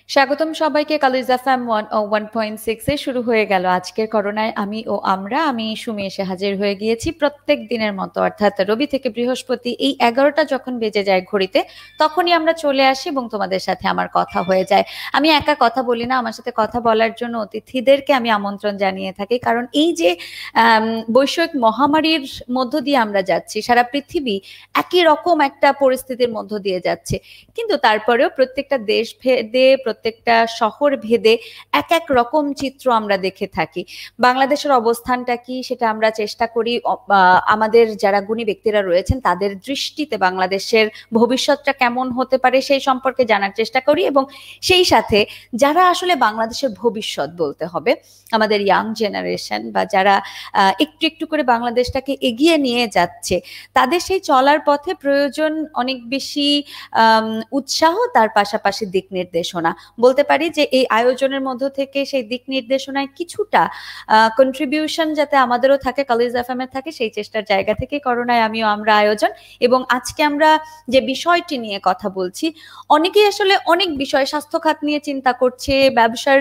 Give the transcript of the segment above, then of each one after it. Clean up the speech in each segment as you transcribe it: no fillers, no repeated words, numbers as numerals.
স্বাগতম সবাইকে কালিজ এফএম 101.6 এ শুরু হয়ে গেল আজকের করোনায় আমি সুমি এসে হাজির হয়ে গিয়েছি প্রত্যেক দিনের মতো, অর্থাৎ রবি থেকে বৃহস্পতি এই 11টা যখন বেজে যায় ঘড়িতে, তখনই আমরা চলে আসি এবং তোমাদের সাথে আমার কথা হয়ে যায়। আমি একা কথা বলি না, আমার সাথে কথা বলার জন্য অতিথিদেরকে আমি আমন্ত্রণ জানিয়ে থাকি, কারণ এই যে বৈশ্বিক মহামারীর মধ্য দিয়ে আমরা যাচ্ছি, সারা পৃথিবী একই রকম একটা পরিস্থিতির মধ্য দিয়ে যাচ্ছে, কিন্তু তারপরেও প্রত্যেকটা দেশ ভেদে প্রত্যেকটা শহর ভেদে এক এক রকম চিত্র আমরা দেখে থাকি। বাংলাদেশের অবস্থানটা কি সেটা আমরা চেষ্টা করি আমাদের যারা গুণী ব্যক্তিরা রয়েছেন তাদের দৃষ্টিতে বাংলাদেশের ভবিষ্যৎটা কেমন হতে পারে সেই সম্পর্কে জানার চেষ্টা করি, এবং সেই সাথে যারা আসলে বাংলাদেশের ভবিষ্যৎ বলতে হবে, আমাদের ইয়াং জেনারেশন বা যারা একটু একটু করে বাংলাদেশটাকে এগিয়ে নিয়ে যাচ্ছে, তাদের সেই চলার পথে প্রয়োজন অনেক বেশি উৎসাহ, তার পাশাপাশি দিক নির্দেশনা। বলতে পারি যে এই আয়োজনের মধ্য থেকে সেই দিক নির্দেশনায় কিছুটা কন্ট্রিবিউশন যাতে আমাদেরও থাকে, কলেজ এফএম এর থাকে, সেই চেষ্টার জায়গা থেকে করোনায় আমরা আয়োজন। এবং আজকে আমরা যে বিষয়টি নিয়ে কথা বলছি, অনেকেই আসলে অনেক বিষয় স্বাস্থ্য খাত নিয়ে চিন্তা করছে, ব্যবসার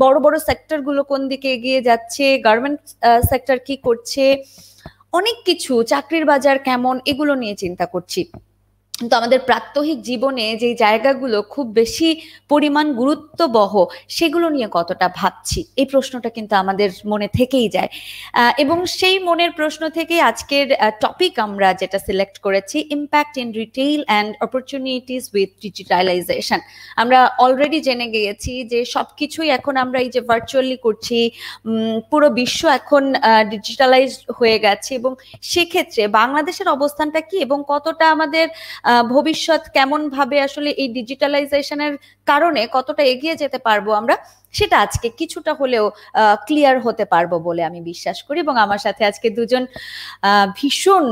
বড় বড় সেক্টর গুলো কোন দিকে এগিয়ে যাচ্ছে, গার্মেন্ট সেক্টর কি করছে, অনেক কিছু, চাকরির বাজার কেমন, এগুলো নিয়ে চিন্তা করছি। কিন্তু আমাদের প্রাত্যহিক জীবনে যে জায়গাগুলো খুব বেশি পরিমাণ গুরুত্ববহ, সেগুলো নিয়ে কতটা ভাবছি, এই প্রশ্নটা কিন্তু আমাদের মনে থেকেই যায়। এবং সেই মনের প্রশ্ন থেকে আজকের টপিক আমরা যেটা সিলেক্ট করেছি, impact in retail and opportunities with digitalization. আমরা অলরেডি জেনে গিয়েছি যে সবকিছুই এখন আমরা এই যে ভার্চুয়ালি করছি, পুরো বিশ্ব এখন ডিজিটালাইজ হয়ে গেছে, এবং সেক্ষেত্রে বাংলাদেশের অবস্থানটা কি এবং কতটা আমাদের ভবিষ্যৎ কেমন ভাবে আসলে এই ডিজিটালাইজেশনের কারণে কতটা এগিয়ে যেতে পারবো আমরা, সেটা আজকে কিছুটা হলেও ক্লিয়ার হতে পারবো বলে আমি বিশ্বাস করি। এবং আমার সাথে আজকে দুজন ভীষণ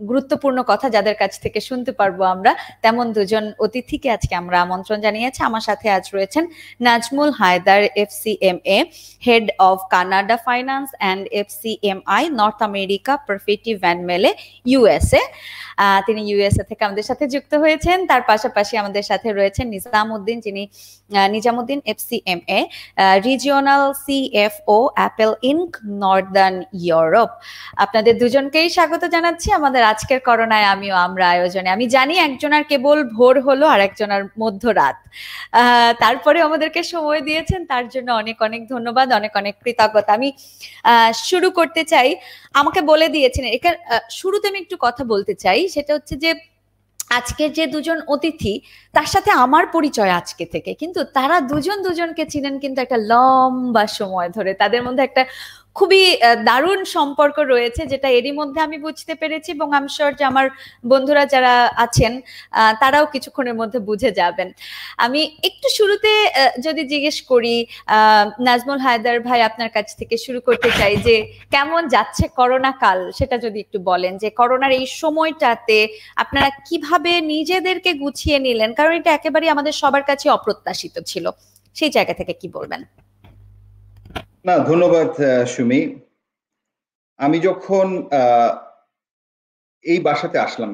গুরুত্বপূর্ণ কথা যাদের কাছ থেকে শুনতে পারবো আমরা, তেমন দুজন অতিথিকে আজকে আমরা আমন্ত্রণ জানিয়েছি। আমার সাথে আজ রয়েছেন Nazmul Haider, FCMA, head of Canada finance and FCMI North America প্রফিটি ভ্যান মেলে, USA। তিনি USA থেকে আমাদের সাথে যুক্ত হয়েছেন। তার পাশাপাশি আমাদের সাথে রয়েছেন নিজামউদ্দিন, যিনি Nizamuddin FCMA, regional CFO Apple Inc northern Europe. আপনাদের দুজনকেই স্বাগত জানাচ্ছি আমাদের আজকের করোনায় আমরা আয়োজনে। আমি জানি একজনের কেবল ভোর হলো আর একজনের মধ্যরাত, তারপরে আমাদেরকে সময় দিয়েছেন, তার জন্য অনেক অনেক ধন্যবাদ, অনেক অনেক কৃতজ্ঞতা। আমি শুরু করতে চাই, আমাকে বলে দিয়েছেন এখানে শুরুতে আমি একটু কথা বলতে চাই, সেটা হচ্ছে যে আজকের যে দুজন অতিথি তার সাথে আমার পরিচয় আজকে থেকে, কিন্তু তারা দুজন দুজনকে চিনেন কিন্তু একটা লম্বা সময় ধরে, তাদের মধ্যে একটা খুবই দারুণ সম্পর্ক রয়েছে, যেটা এরই মধ্যে আমি বুঝতে পেরেছি, এবং আমি শিওর যে আমার বন্ধুরা যারা আছেন তারাও কিছুক্ষণের মধ্যে বুঝে যাবেন। আমি একটু শুরুতে যদি জিজ্ঞেস করি, নাজমুল হায়দার ভাই, আপনার কাছ থেকে শুরু করতে চাই যে কেমন যাচ্ছে করোনা কাল, সেটা যদি একটু বলেন যে করোনার এই সময়টাতে আপনারা কিভাবে নিজেদেরকে গুছিয়ে নিলেন, কারণ এটা একেবারে আমাদের সবার কাছে অপ্রত্যাশিত ছিল, সেই জায়গা থেকে কি বলবেন? না, ধন্যবাদ সুমি। আমি যখন এই বাসাতে আসলাম,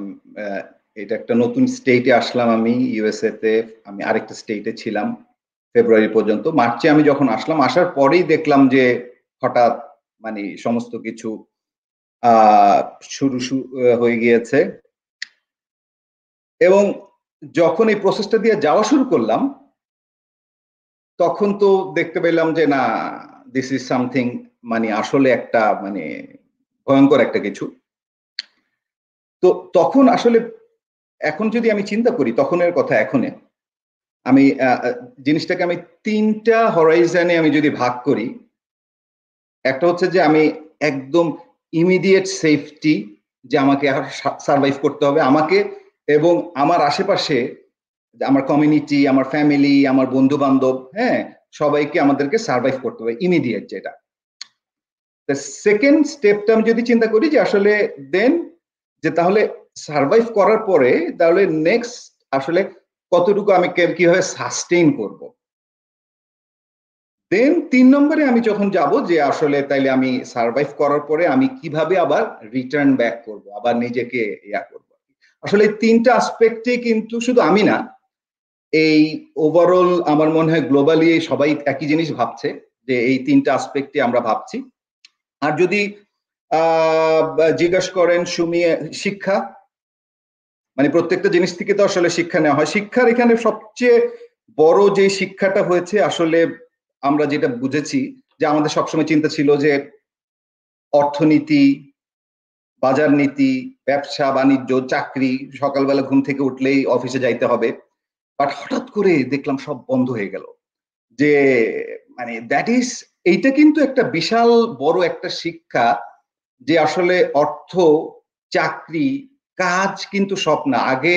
এটা একটা নতুন স্টেটে আসলাম, আমি USA তে, আমি আরেকটা স্টেটে ছিলাম ফেব্রুয়ারি পর্যন্ত। মার্চে আমি যখন আসলাম, আসার পরেই দেখলাম যে হঠাৎ মানে সমস্ত কিছু শুরু হয়ে গিয়েছে, এবং যখন এই প্রসেসটা দিয়ে যাওয়া শুরু করলাম তখন তো দেখতে পেলাম যে না, দিস ইজ সামথিং, মানে আসলে একটা মানে ভয়ঙ্কর একটা কিছু। তো তখন আসলে এখন যদি আমি চিন্তা করি তখনের কথা, এখনে আমি জিনিসটাকে আমি তিনটা হরাইজনে আমি যদি ভাগ করি, একটা হচ্ছে যে আমি একদম ইমিডিয়েট সেফটি, যে আমাকে সার্ভাইভ করতে হবে আমাকে এবং আমার আশেপাশে, আমার কমিউনিটি, আমার ফ্যামিলি, আমার বন্ধু বান্ধব, হ্যাঁ, সবাইকে আমাদেরকে সার্ভাইভ করতে হবে, ইমিডিয়েট যেটা। সেকেন্ড স্টেপটা আমি যদি চিন্তা করি যে আসলে দেন যে তাহলে সার্ভাইভ করার পরে তাহলে নেক্সট আসলে কতটুকু আমি কিভাবে সাস্টেইন করব। দেন 3 নম্বরে আমি যখন যাব যে আসলে তাইলে আমি সার্ভাইভ করার পরে আমি কিভাবে আবার রিটার্ন ব্যাক করব, আবার নিজেকে ইয়া করব। আসলে এই তিনটা আসপেক্টে কিন্তু শুধু আমি না, এই ওভারঅল আমার মনে হয় গ্লোবালি সবাই একই জিনিস ভাবছে, যে এই তিনটা আসপেক্টে আমরা ভাবছি। আর যদি জিজ্ঞাসা করেন সুমি, শিক্ষা, মানে প্রত্যেকটা জিনিস থেকে তো আসলে শিক্ষা নেওয়া হয়। শিক্ষার এখানে সবচেয়ে বড় যে শিক্ষাটা হয়েছে আসলে আমরা যেটা বুঝেছি, যে আমাদের সবসময় চিন্তা ছিল যে অর্থনীতি, বাজার নীতি, ব্যবসা বাণিজ্য, চাকরি, সকালবেলা ঘুম থেকে উঠলেই অফিসে যাইতে হবে, বাট হঠাৎ করে দেখলাম সব বন্ধ হয়ে গেল। যে মানে এইটা কিন্তু একটা বিশাল বড় একটা শিক্ষা, যে আসলে অর্থ, চাকরি, কাজ কিন্তু সব না। আগে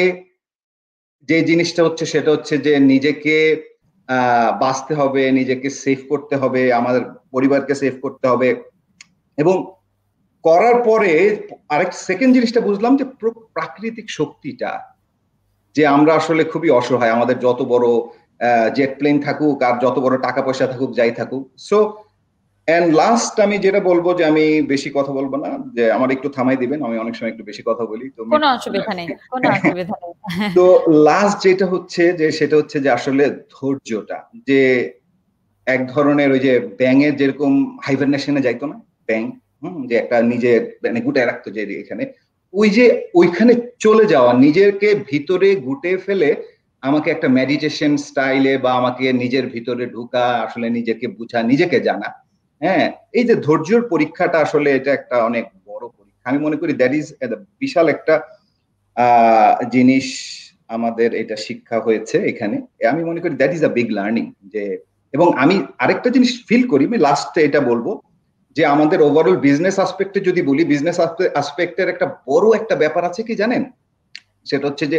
যে জিনিসটা হচ্ছে সেটা হচ্ছে যে নিজেকে বাঁচতে হবে, নিজেকে সেভ করতে হবে, আমাদের পরিবারকে সেভ করতে হবে। এবং করার পরে আরেক সেকেন্ড জিনিসটা বুঝলাম যে প্রাকৃতিক শক্তিটা, যে আমরা আসলে খুবই অসহায়, আমাদের যত বড় জেট প্লেন থাকুক আর যত বড় টাকা পয়সা থাকুক, যাই থাকুক। সো এন্ড লাস্ট আমি যেটা বলবো, যে আমি বেশি কথা বলবো না, যে আমার একটু থামাই দিবেন, আমি অনেক সময় একটু বেশি কথা বলি। তো কোনো অসুবিধা নেই, কোনো অসুবিধা নেই। তো লাস্ট যেটা হচ্ছে যে সেটা হচ্ছে যে আসলে ধৈর্যটা, যে এক ধরনের ওই যে ব্যাঙের যেরকম হাইবারনেশনে যাইতো না ব্যাঙ, যে একটা নিজে মানে গুটায় রাখতো যে এখানে, ওই যে ওইখানে চলে যাওয়া, নিজেকে ভিতরে গুটে ফেলে আমাকে একটা মেডিটেশন স্টাইলে, বা আমাকে নিজের ভিতরে ঢুকা, আসলে নিজেকে বুঝা, নিজেকে জানা। হ্যাঁ, এই যে ধৈর্যের পরীক্ষাটা, আসলে এটা একটা অনেক বড় পরীক্ষা। আমি মনে করি দ্যাট ইজ বিশাল একটা জিনিস আমাদের এটা শিক্ষা হয়েছে এখানে। আমি মনে করি that is a big learning. যে এবং আমি আরেকটা জিনিস ফিল করি, আমি লাস্টে এটা বলবো, যে আমাদের ওভারঅল বিজনেস আসপেক্টে যদি বলি, বিজনেস আসপেক্টের একটা বড় একটা ব্যাপার আছে কি জানেন, সেটা হচ্ছে যে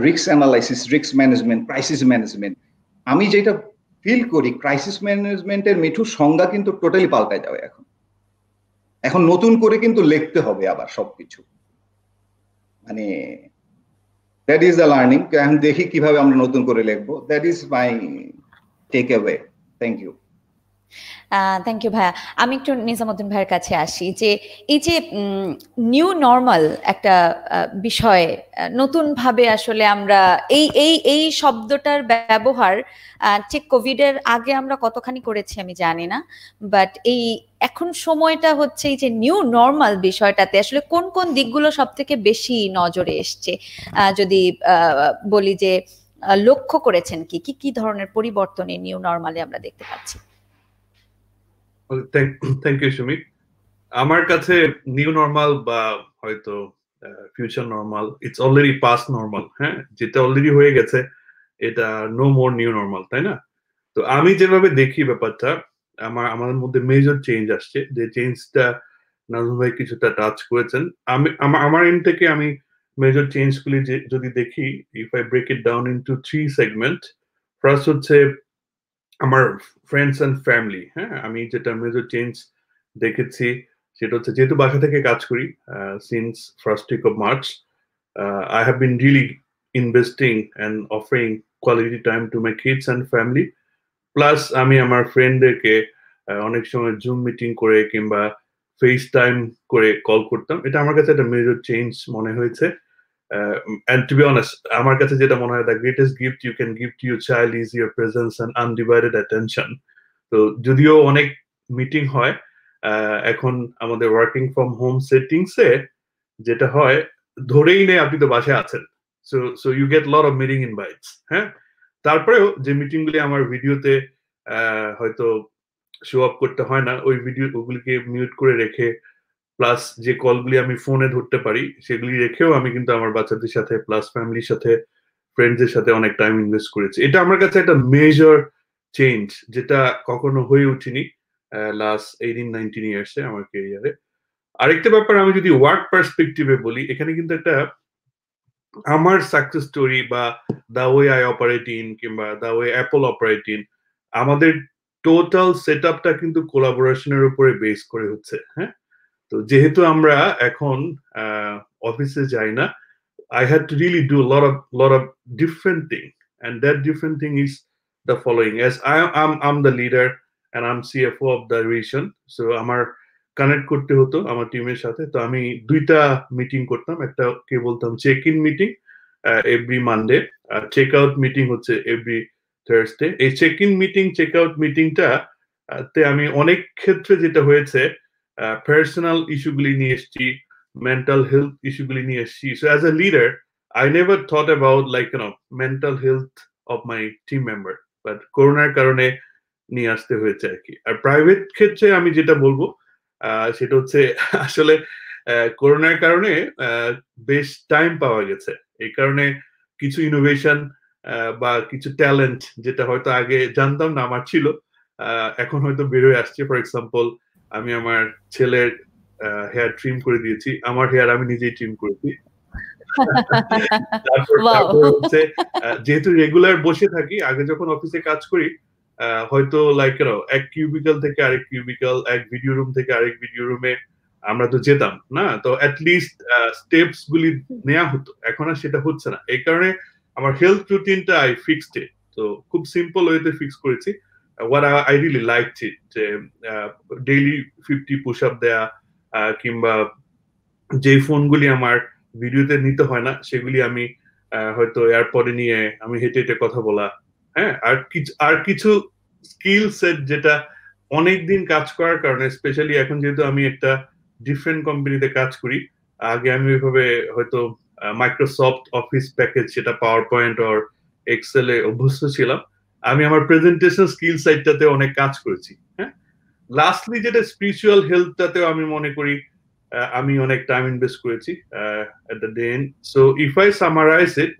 risk analysis, risk management, crisis management. আমি যেটা ফিল করি, ক্রাইসিস ম্যানেজমেন্টের মিঠু সংজ্ঞা কিন্তু টোটালি পাল্টায় যাবে এখন। এখন নতুন করে কিন্তু লিখতে হবে আবার সবকিছু, মানে দ্যাট ইজ দ্য লার্নিং। আমি দেখি কিভাবে আমরা নতুন করে লিখবো। That is my takeaway. Thank you. Thank you ভাইয়া। আমি একটু নিজামুদ্দিন ভাইয়ের কাছে আসি, যে এই যে নিউ নর্মাল একটা বিষয়, নতুন ভাবে আসলে আমরা এই এই এই শব্দটার ব্যবহার ঠিক কোভিডের আগে আমরা কতখানি করেছি আমি জানি না, বাট এই এখন সময়টা হচ্ছে এই যে নিউ নর্মাল বিষয়টাতে আসলে কোন কোন দিকগুলো সব থেকে বেশি নজরে এসছে, যদি বলি যে লক্ষ্য করেছেন কি কি কি ধরনের পরিবর্তন এই নিউ নর্মালে আমরা দেখতে পাচ্ছি? Thank you Sumit. আমার কাছে নিউ নর্মাল বা হয়তো future normal, it's already past normal. হ্যাঁ, যেটা অলরেডি হয়ে গেছে এটা নো মোর নিউ নর্মাল, তাই না? তো আমি যেভাবে দেখি ব্যাপারটা, আমাদের মধ্যে মেজর চেঞ্জ আসছে, যে চেঞ্জটা নাজমুল ভাই কিছুটা টাচ করেছেন। আমার এন্ড থেকে আমি মেজর চেঞ্জ গুলি যদি দেখি, if I break it down into 3 segment. First হচ্ছে আমার ফ্রেন্ডস এন্ড ফ্যামিলি। হ্যাঁ, আমি যেটা মেজর চেঞ্জ দেখেছি সেটা হচ্ছে, যেহেতু বাসা থেকে কাজ করি since first week of March, I have been really investing and offering quality time to my kids and family. Plus আমি আমার ফ্রেন্ডদেরকে অনেক সময় জুম মিটিং করে কিংবা ফেস টাইম করে কল করতাম। এটা আমার কাছে একটা মেজর চেঞ্জ মনে হয়েছে। And to be honest, আমার কাছে যেটা মনে হয়, the greatest gift you can give to your child is your presence and undivided attention. তো যদিও অনেক মিটিং হয় এখন আমাদের ওয়ার্কিং ফ্রম হোম সেটিংসে, যেটা হয় ধরেই নেই আপনি তো বাসায় আছেন, so you get lot of meeting invites. হ্যাঁ, তারপরেও যে মিটিং গুলি আমার ভিডিওতে হয়তো শো আপ করতে হয় না, ওই ভিডিও ওগুলিকে মিউট করে রেখে, প্লাস যে কলগুলি আমি ফোনে ধরতে পারি সেগুলি রেখেও আমি কিন্তু আমার বাচ্চাদের সাথে প্লাস ফ্যামিলির সাথে ফ্রেন্ডসদের সাথে অনেক টাইম ইনভেস্ট করেছি। এটা আমার কাছে একটা মেজর চেঞ্জ, যেটা কখনো হয়ে উঠিনি লাস্ট 18-19 ইয়ার্সে আমার ক্যারিয়ারে। আরেকটা ব্যাপার, আমি যদি ওয়ার্ক পার্সপেক্টিভে বলি, এখানে কিন্তু একটা আমার সাকসেস স্টোরি বা the way I operate in কিংবা the way Apple operate in, আমাদের টোটাল সেট আপটা কিন্তু কোলাবোরেশনের উপরে বেস করে হচ্ছে। হ্যাঁ, তো যেহেতু আমরা এখন অফিসে যাই না, I had to really do a lot of different thing, and that different thing is the following. As I'm the leader and I'm CFO of the region, so আমার কানেক্ট করতে হতো আমার টিমের সাথে। তো আমি দুইটা মিটিং করতাম, একটা কে বলতাম check in meeting every Monday, check out meeting হচ্ছে এভরি থার্সডে। এই check in meeting check out মিটিংটা তে আমি অনেক ক্ষেত্রে যেটা হয়েছে পার্সোনাল ইস্যুগুলি নিয়ে এসেছি, মেন্টাল হেলথ ইস্যুগুলি নিয়ে এসেছি। So as a leader I never thought about mental health of my team member, but করোনার কারণে নিয়ে আসতে হয়েছে আর কি। আর প্রাইভেট ক্ষেত্রে আমি যেটা বলবো সেটা হচ্ছে আসলে করোনার কারণে বেশ টাইম পাওয়া গেছে, এই কারণে কিছু ইনোভেশন বা কিছু ট্যালেন্ট যেটা হয়তো আগে জানতাম না আমার ছিল, এখন হয়তো বেরোয় আসছে। ফর এক্সাম্পল, আমি আমার ছেলের হেয়ার ট্রিম করে দিয়েছি, আমার হেয়ার আমি নিজেই ট্রিম করেছি। তারপর হচ্ছে যেহেতু রেগুলার বসে থাকি, আগে যখন অফিসে কাজ করি হয়তো লাইক এক কিউবিকল থেকে আরেক কিউবিকল, এক ভিডিও রুম থেকে আরেক ভিডিও রুমে আমরা তো যেতাম না, তো অ্যাটলিস্ট স্টেপস গুলি নেওয়া হতো। এখন আর সেটা হচ্ছে না, এই কারণে আমার হেলথ রুটিনটা আই ফিক্সড ইট। তো খুব সিম্পল ওয়েতে ফিক্স করেছি। what I really liked it, যে ডেইলি 50 পুশ আপ দেয়া, কিংবা যে ফোনগুলি আমার ভিডিওতে নিতে হয় না সেগুলি আমি হয়তো এয়ারপডে নিয়ে আমি হেঁটে হেঁটে কথা বলা। হ্যাঁ, আর কিছু স্কিল সেট যেটা অনেকদিন কাজ করার কারণে, স্পেশালি এখন যেহেতু আমি একটা ডিফারেন্ট কোম্পানিতে কাজ করি, আগে আমি ওইভাবে হয়তো মাইক্রোসফট অফিস প্যাকেজ, সেটা পাওয়ার পয়েন্ট আর এক্সেলে অভ্যস্ত ছিলাম, আমি আমার প্রেজেন্টেশন স্কিল সাইটটাতে অনেক কাজ করেছি। হ্যাঁ, লাস্টলি যেটা স্পিরিচুয়াল হেলথটাতেও আমি মনে করি আমি অনেক টাইম ইনভেস্ট করেছি at the day end. So if I summarize it,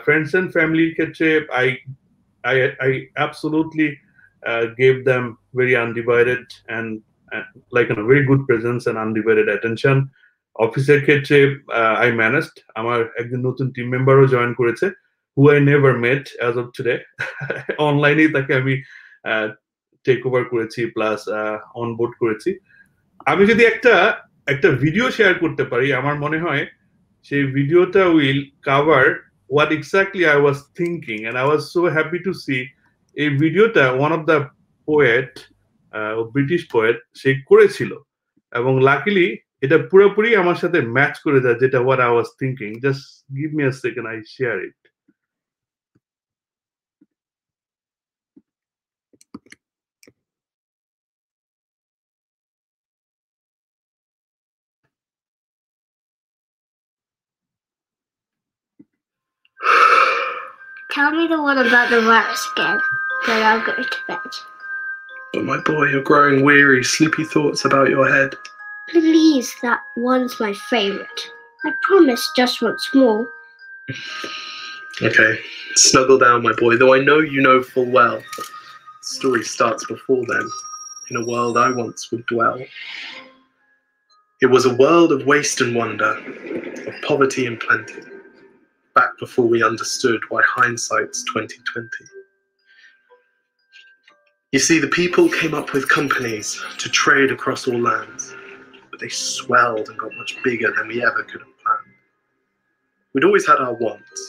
friends and family ক্ষেত্রে I absolutely gave them very undivided and like a very good presence and undivided attention. অফিসের ক্ষেত্রে I managed, আমার একজন নতুন team মেম্বারও join করেছে, who I never met as of today. অনলাইনেই তাকে আমি টেক ওভার করেছি, প্লাস অনবোর্ড করেছি। আমি যদি একটা ভিডিও শেয়ার করতে পারি, আমার মনে হয় সেই ভিডিওটা will cover what exactly I was thinking, and I was so happy to see এই ভিডিওটা one of the poet, British poet, সে করেছিল, এবং লাকিলি এটা পুরোপুরি আমার সাথে ম্যাচ করে যায় যেটা what I was thinking. Just give me a second, I share it. Tell me the one about the virus again, then I'll go to bed. But my boy, you're growing weary, sleepy thoughts about your head. Please, that one's my favorite. I promise just once more. Okay, snuggle down, my boy, though I know you know full well. The story starts before then, in a world I once would dwell. It was a world of waste and wonder, of poverty and plenty, back before we understood why hindsight's 2020. You see, the people came up with companies to trade across all lands, but they swelled and got much bigger than we ever could have planned. We'd always had our wants,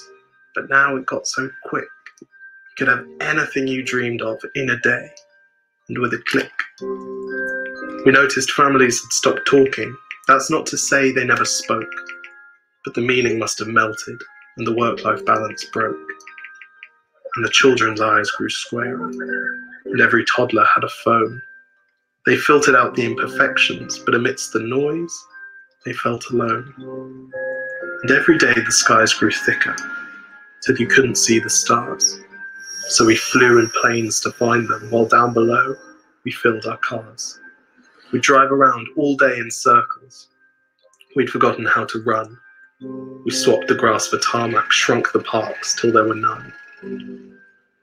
but now it got so quick. You could have anything you dreamed of in a day, and with a click. We noticed families had stopped talking. That's not to say they never spoke, but the meaning must have melted, and the work-life balance broke. And the children's eyes grew squarer, and every toddler had a phone. They filtered out the imperfections, but amidst the noise, they felt alone. And every day the skies grew thicker, till you couldn't see the stars. So we flew in planes to find them, while down below, we filled our cars. We'd drive around all day in circles. We'd forgotten how to run. We swapped the grass for tarmac, shrunk the parks till there were none.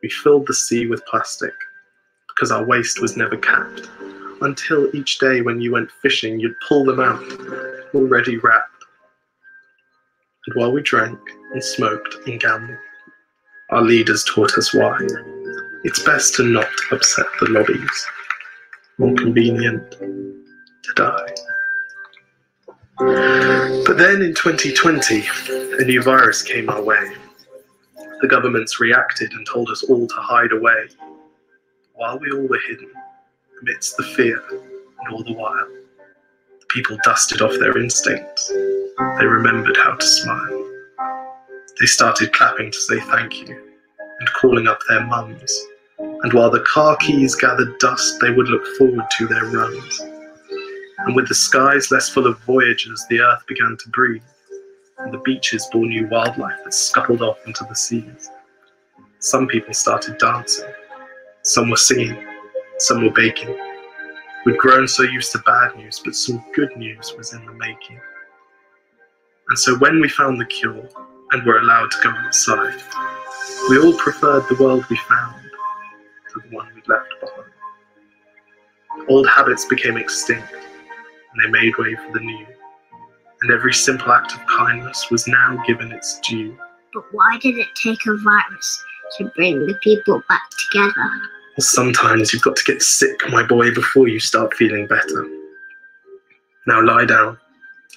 We filled the sea with plastic, because our waste was never capped, until each day when you went fishing, you'd pull them out, already wrapped. And while we drank and smoked and gambled, our leaders taught us why. It's best to not upset the lobbies. More convenient to die. But then in 2020, a new virus came our way. The governments reacted and told us all to hide away. While we all were hidden, amidst the fear, and all the while, the people dusted off their instincts. They remembered how to smile. They started clapping to say thank you and calling up their mums. And while the car keys gathered dust, they would look forward to their runs. And with the skies less full of voyagers, the earth began to breathe, and the beaches bore new wildlife that scuttled off into the seas. Some people started dancing, some were singing, some were baking. We'd grown so used to bad news, but some good news was in the making. And so when we found the cure and were allowed to go outside, we all preferred the world we found to the one we'd left behind. Old habits became extinct, and they made way for the new. And every simple act of kindness was now given its due. But why did it take a virus to bring the people back together? Well, sometimes you've got to get sick, my boy, before you start feeling better. Now lie down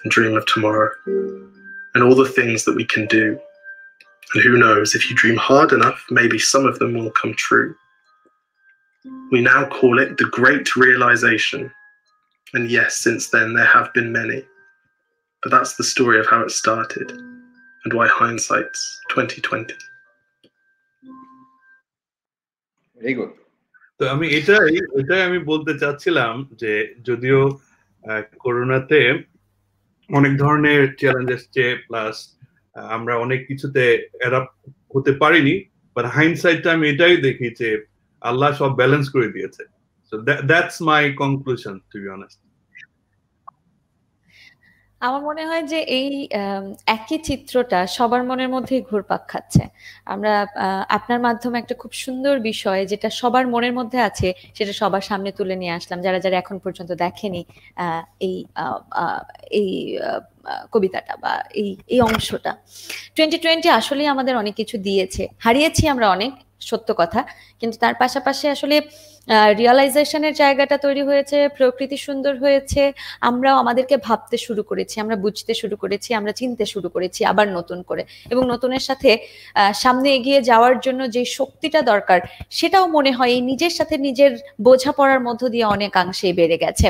and dream of tomorrow and all the things that we can do. And who knows, if you dream hard enough, maybe some of them will come true. We now call it the Great Realization. And yes, since then there have been many. But that's the story of how it started and why hindsight's 2020. Very good. তো আমি এটাই আমি বলতে চাচ্ছিলাম যে যদিও করোনাতে অনেক ধরনের চ্যালেঞ্জ এসছে, প্লাস আমরা অনেক কিছুতে অ্যাডাপ্ট হতে পারিনি, বাট হাইন্ডসাইটটা আমি এটাই দেখি যে আল্লাহ সব ব্যালেন্স করে দিয়েছে। So that's my conclusion, to be honest. আমার মনে হয় যে এই একই চিত্রটা সবার মনের মধ্যেই ঘুরপাক খাচ্ছে। আমরা আপনার মাধ্যমে একটা খুব সুন্দর বিষয় যেটা সবার মনের মধ্যে আছে সেটা সবার সামনে তুলে নিয়ে আসলাম, যারা যারা এখন পর্যন্ত দেখেনি এই এই কবিতাটা বা এই অংশটা। 2020 আসলেই আমাদের অনেক কিছু দিয়েছে, হারিয়েছি আমরা অনেক, সত্য কথা, কিন্তু তার পাশাপাশি আসলে রিয়ালাইজেশনের জায়গাটা তৈরি হয়েছে, প্রকৃতি সুন্দর হয়েছে, আমরাও আমাদেরকে ভাবতে শুরু করেছি, আমরা বুঝতে শুরু করেছি, আমরা চিনতে শুরু করেছি আবার নতুন করে, এবং নতুনের সাথে সামনে এগিয়ে যাওয়ার জন্য যে শক্তিটা দরকার সেটাও মনে হয় এই নিজের সাথে নিজের বোঝাপড়ার মধ্য দিয়ে অনেকাংশেই বেড়ে গেছে।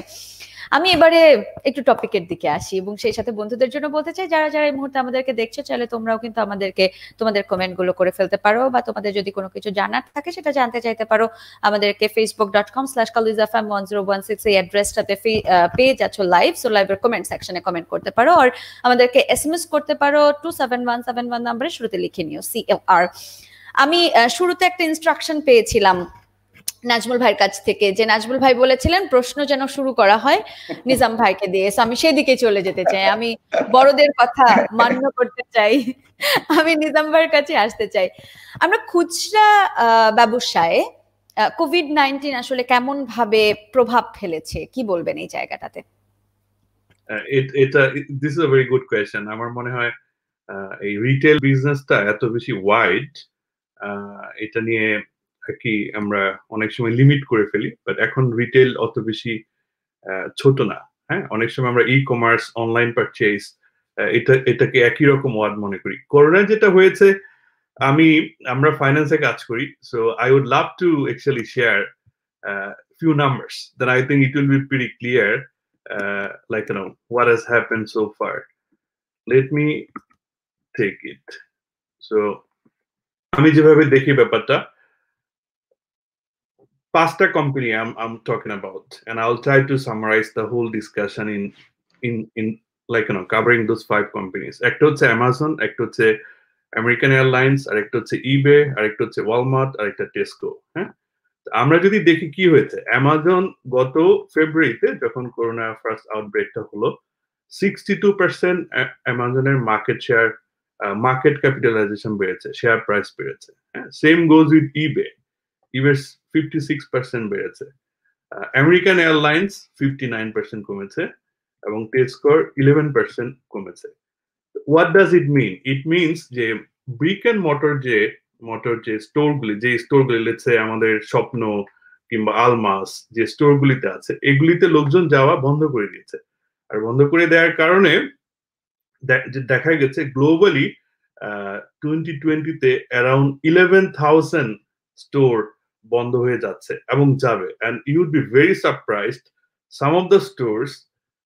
আমি এবারে একটু টপিকের দিকে আসি এবং সেই সাথে বন্ধুদের জন্য বলতে চাই, যারা যারা এই মুহূর্তে আমাদেরকে দেখছো, চাইলে তোমরাও কিন্তু আমাদেরকে তোমাদের কমেন্ট গুলো করে ফেলতে পারো, বা তোমাদের যদি কোনো কিছু জানার থাকে সেটা জানতে চাইতে পারো। আমাদেরকে facebook.com/collegefm1016 এই অ্যাড্রেসটাতে পেজ আছো লাইভ, সো লাইভের কমেন্ট সেকশনে কমেন্ট করতে পারো, আর আমাদেরকে এসএমএস করতে পারো 27171 নম্বরে, শুরুতে লিখে নিও CLR। আমি শুরুতে একটা ইনস্ট্রাকশন পেয়েছিলাম নাজমুল ভাইয়ের কাছ থেকে, যে নাজমুল ভাই বলেছিলেন প্রশ্ন যেন শুরু করা হয় নিজাম ভাইকে দিয়ে, আমি সেদিকে চলে যেতে চাই, আমি বড়দের কথা মান্য করতে চাই, আমি নিজাম ভাইয়ের কাছে আসতে চাই। আমরা খুচরা ব্যবসায় কোভিড-19 আসলে কেমন ভাবে প্রভাব ফেলেছে, কি বলবেন এই জায়গাটাতে? This is a very good question. আমার মনে হয় এই রিটেল বিজনেসটা এত বেশি ওয়াইড, এটা নিয়ে কি আমরা অনেক সময় লিমিট করে ফেলি, বাট এখন রিটেল অত বেশি ছোট না। হ্যাঁ, অনেক সময় আমরা ই কমার্স, অনলাইন পারচেজ, এটাকে একই রকম ওয়ার্ড মনে করি। করোনা যেটা হয়েছে, আমরা ফাইন্যান্সে কাজ করি, so I would love to actually share few numbers, then I think it will be pretty clear like what has happened so far. Let me take it. So আমি যেভাবে দেখি ব্যাপারটা, 5টা company I'm talking about, and I'll try to summarize the whole discussion in like covering those 5 companies. একটা হচ্ছে Amazon, একটা হচ্ছে American Airlines, আর একটা হচ্ছে eBay, আর একটা হচ্ছে Walmart, আর একটা Tesco। হ্যাঁ, আমরা যদি দেখি কি হয়েছে, Amazon গত ফেব্রুয়ারিতে যখন করোনা ফার্স্ট আউটব্রেকটা হলো, 62% Amazon-এর মার্কেট শেয়ার, মার্কেট ক্যাপিটালাইজেশন বেড়েছে, শেয়ার প্রাইস বেড়েছে। হ্যাঁ, সেম গোজ উইথ eBay, 56% বেড়েছে। আমেরিকান এয়ারলাইন্স 59% কমেছে, এবং টেসকোর 11% কমেছে। What does it mean? It means যে ব্রিক এন্ড মর্টার যে স্টোরগুলি, লেটস সে আমাদের স্বপ্ন কিংবা আলমাস যে স্টোরগুলিতে আছে, এগুলিতে লোকজন যাওয়া বন্ধ করে দিয়েছে। আর বন্ধ করে দেওয়ার কারণে দেখা গেছে গ্লোবালি 2020-তে অ্যারাউন্ড 11,000 স্টোর বন্ধ হয়ে যাচ্ছে এবং যাবে। and you would be very surprised, some of the stores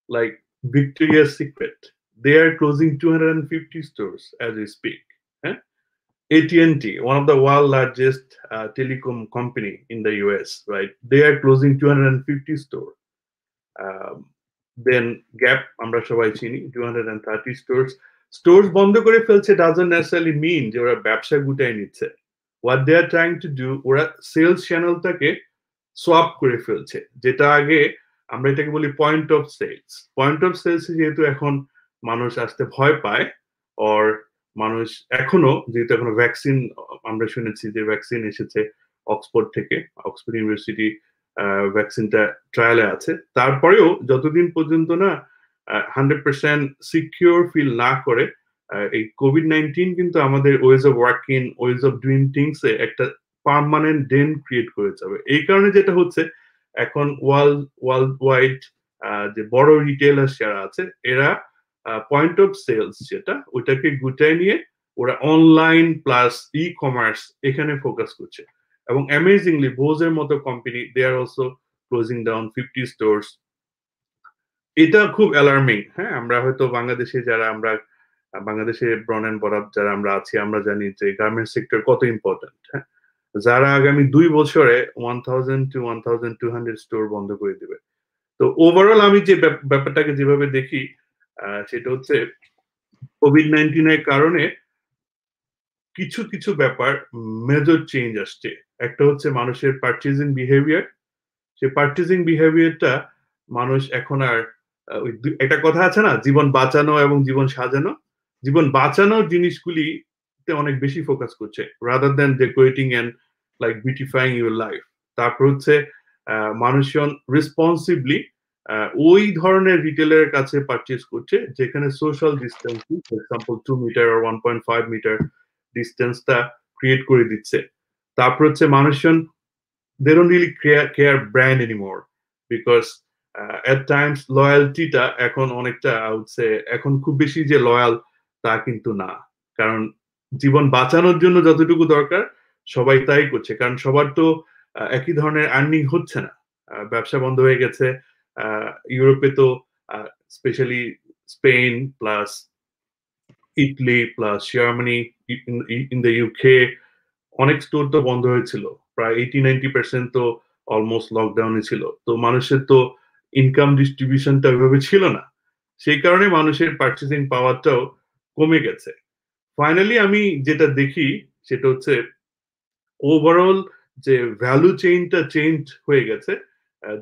like Victoria's Secret, they are closing 250 stores as we speak. হ্যাঁ, AT&T, one of the world largest telecom company in the US, right? They are closing 250 stores. Then Gap, আমরা সবাই চিনি, 230 stores বন্ধ করে ফেলছে doesn't necessarily mean যে ওরা ব্যবসা গুটায় নিচ্ছে. What they are trying to do, ওরা সেলস চ্যানেলটাকে সোয়াপ করে ফেলছে, যেটা আগে আমরা এটাকে বলি পয়েন্ট অফ সেলস যেহেতু এখন মানুষ আসতে ভয় পায়, or মানুষ এখনো যেহেতু এখনো ভ্যাকসিন, আমরা শুনেছি যে ভ্যাকসিন এসেছে অক্সফোর্ড থেকে, অক্সফোর্ড ইউনিভার্সিটি ভ্যাকসিনটা ট্রায়ালে আছে, তারপরেও যতদিন পর্যন্ত না 100% সিকিউর ফিল না করে, এই কোভিড-19 কিন্তু আমাদের ways of working, ways of doing things এ একটা পার্মানেন্ট ডেন ক্রিয়েট করে যাবে। এই কারণে যেটা হচ্ছে এখন ওয়ার্ল্ড ওয়াইড যে বড় রিটেলার যারা আছে, এরা পয়েন্ট অফ সেলস যেটা, ওইটাকে গুটায় নিয়ে ওরা অনলাইন প্লাস ই কমার্স এখানে ফোকাস করছে। এবং অ্যামেজিংলি বোজের মতো company, they are also closing down 50 stores. এটা খুব অ্যালার্মিং। হ্যাঁ, আমরা হয়তো বাংলাদেশে ব্রন এন্ড বরাব যারা আমরা আছি, আমরা জানি যে গার্মেন্টস সেক্টর কত ইম্পর্টেন্ট। হ্যাঁ, যারা আগামী 2 বছরে 1000 to 1200 স্টোর বন্ধ করে দিবে। তো ওভারঅল আমি যে ব্যাপারটাকে যেভাবে দেখি, সেটা হচ্ছে কোভিড-19 এর কারণে কিছু কিছু ব্যাপার মেজর চেঞ্জ আসছে। একটা হচ্ছে মানুষের পারচেজিং বিহেভিয়ার। সেই পারচেজিং বিহেভিয়ারটা মানুষ এখন আর একটা কথা আছে না, জীবন বাঁচানো এবং জীবন সাজানো, জীবন বাঁচানোর জিনিসগুলিতে অনেক বেশি ফোকাস করছে rather than decorating and like beautifying your life. তারপর হচ্ছে মানুষজন রেসপন্সিবলি ওই ধরনের রিটেলের কাছে পারচেজ করছে যেখানে social distancing, for example 2 metre or 1.5 metre ডিস্টেন্সটা ক্রিয়েট করে দিচ্ছে। তারপর হচ্ছে মানুষজন they don't really care brand anymore because at times লয়ালটিটা এখন অনেকটা, I would say, এখন খুব বেশি যে লয়াল তা কিন্তু না, কারণ জীবন বাঁচানোর জন্য যতটুকু দরকার সবাই তাই করছে, কারণ সবার তো একই ধরনের আর্নিং হচ্ছে না, ব্যবসা বন্ধ হয়ে গেছে। ইউরোপে তো specially Spain plus Italy plus Germany, in the UK অনেক স্টোর তো বন্ধ হয়েছিল, প্রায় 80-90% তো অলমোস্ট লকডাউনে ছিল। তো মানুষের তো ইনকাম ডিস্ট্রিবিউশনটা ওইভাবে ছিল না, সেই কারণে মানুষের পারচেজিং পাওয়ারটাও কমে গেছে। ফাইনালি আমি যেটা দেখি সেটা হচ্ছে ওভারঅল যে ভ্যালু চেইনটা চেঞ্জ হয়ে গেছে,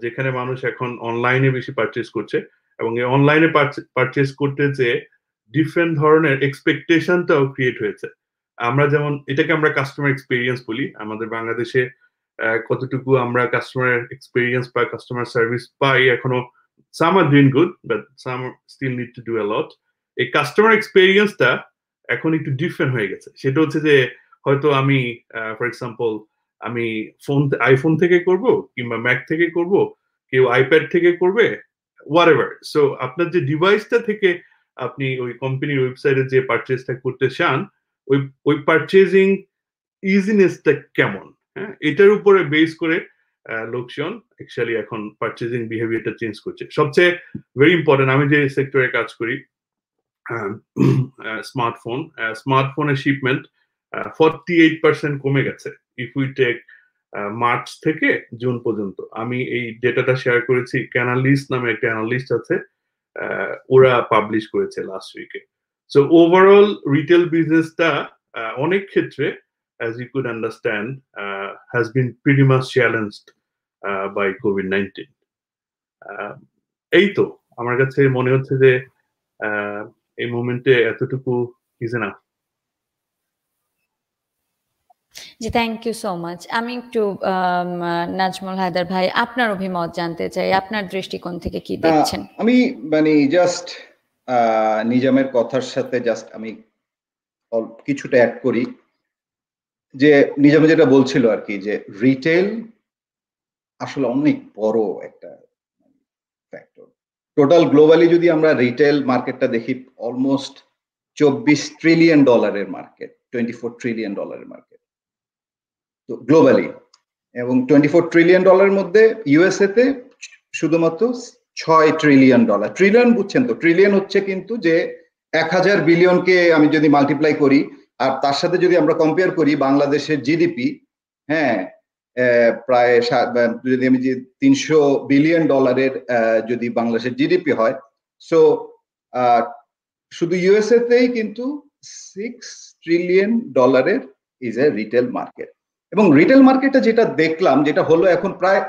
যেখানে মানুষ এখন অনলাইনে বেশি পারচেজ করছে, এবং এই অনলাইনে পারচেজ করতে যে ডিফারেন্ট ধরনের এক্সপেকটেশনটাও ক্রিয়েট হয়েছে। আমরা যেমন এটাকে আমরা কাস্টমার এক্সপিরিয়েন্স বলি, আমাদের বাংলাদেশে কতটুকু আমরা কাস্টমার এক্সপিরিয়েন্স বা কাস্টমার সার্ভিস পাই এখনো, some are doing good but some still need to do a lot। এই কাস্টমার এক্সপিরিয়েন্সটা এখন একটু ডিফারেন্ট হয়ে গেছে। সেটা হচ্ছে যে হয়তো আমি ফর এক্সাম্পল আমি আইফোন থেকে করব কিংবা ম্যাক থেকে করব, কেউ আইপ্যাড থেকে করবে, হোয়াটএভার। সো আপনার যে ডিভাইসটা থেকে আপনি ওই কোম্পানির ওয়েবসাইটে যে পারচেজটা করতে চান, ওই পারচেজিং ইজিনেসটা কেমন, হ্যাঁ, এটার উপরে বেস করে লোকজন অ্যাকচুয়ালি এখন পারচেজিং বিহেভিয়ারটা চেঞ্জ করছে। সবচেয়ে ভেরি ইম্পর্টেন্ট, আমি যে সেক্টরে কাজ করি, স্মার্টফোনের শিপমেন্ট 48% কমে গেছে ইফ উই টেক মার্চ থেকে জুন পর্যন্ত। আমি এই ডেটাটা শেয়ার করেছি, ক্যানালিস্ট নামে একটা অ্যানালিস্ট আছে, ওরা পাবলিশ করেছে লাস্ট উইকে। সো ওভারঅল রিটেল বিজনেসটা অনেক ক্ষেত্রে, as you could understand, has been pretty much challenged by COVID-19. এই তো আমার কাছে মনে হচ্ছে যে এই মোমেন্টে এতটুকু ইজ এনাফ। জি, থ্যাংক ইউ সো মাচ। আমি একটু নাজমুল হায়দার ভাই, আপনার অভিমত জানতে চাই, আপনার দৃষ্টিকোণ থেকে কি দেখছেন? আমি মানে জাস্ট নিজামের কথার সাথে জাস্ট আমি কিছুটা অ্যাড করি, যে নিজাম যেটা বলছিল আর কি, যে রিটেল আসলে অনেক বড় একটা ফ্যাক্টর। টোটাল গ্লোবালি যদি আমরা রিটেল মার্কেটটা দেখি, almost $24 trillion market, $24 trillion market তো গ্লোবালি, এবং $24 ট্রিলিয়ন মধ্যে ইউএসএ তে শুধুমাত্র $6 ট্রিলিয়ন। ট্রিলিয়ন বুঝছেন তো, ট্রিলিয়ন হচ্ছে কিন্তু যে 1000 বিলিয়নকে আমি যদি মাল্টিপ্লাই করি আর তার সাথে যদি আমরা কম্পেয়ার করি বাংলাদেশের জিডিপি, হ্যাঁ প্রায় যদি আমি যে $300 বিলিয়ন যদি বাংলাদেশের জিডিপি হয়, সো শুধু ইউএসএ তেই কিন্তু $6 trillion is a retail market. এবং রিটেল মার্কেটে যেটা দেখলাম, যেটা হলো এখন প্রায়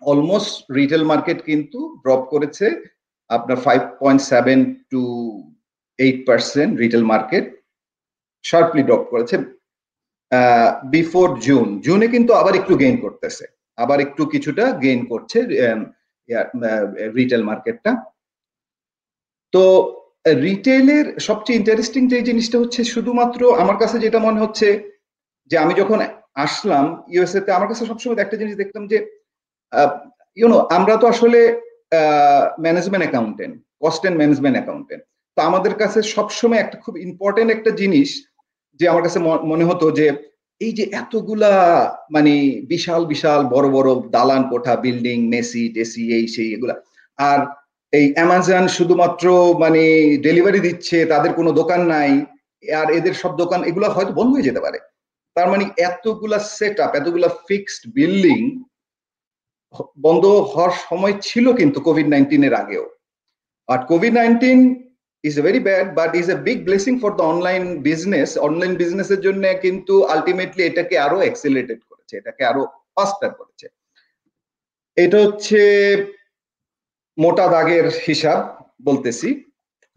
অলমোস্ট রিটেল মার্কেট কিন্তু ড্রপ করেছে আপনার 5.7 to 8% retail market sharply drop করেছে বিফোর জুনে কিন্তু আবার একটু গেইন করতেছে, আবার একটু কিছুটা গেইন করছে রিটেল মার্কেটটা। তো রিটেলের সবচেয়ে ইন্টারেস্টিং যে জিনিসটা হচ্ছে, শুধুমাত্র আমার কাছে যেটা মনে হচ্ছে যে আমি যখন আসলাম ইউএসএ তে, আমার কাছে সবসময় একটা জিনিস দেখতাম যে আমরা তো আসলে management accountant, cost and management accountant. তো আমাদের কাছে সবসময় একটা খুব ইম্পর্টেন্ট একটা জিনিস যে আমার কাছে মনে হতো যে এই যে এতগুলা মানে বিশাল বিশাল বড় বড় দালান কোঠা, বিল্ডিং, মেসি টেসি, এই সেই এগুলা, আর এই অ্যামাজন শুধুমাত্র মানে ডেলিভারি দিচ্ছে, তাদের কোনো দোকান নাই, আর এদের সব দোকান এগুলো হয়তো বন্ধ হয়ে যেতে পারে। তার মানে এতগুলা সেট আপ, এতগুলা ফিক্সড বিল্ডিং বন্ধ হওয়ার সময় ছিল কিন্তু কোভিড-19 এর আগেও। আর COVID-19 is very bad but is a big blessing for the online business. Online বিজনেসের জন্য কিন্তু আলটিমেটলি এটাকে আরো অ্যাক্সিলারেটেড করেছে, এটাকে আরো ফাস্টার করেছে। এটা হচ্ছে মোটা দাগের হিসাব বলতেছি।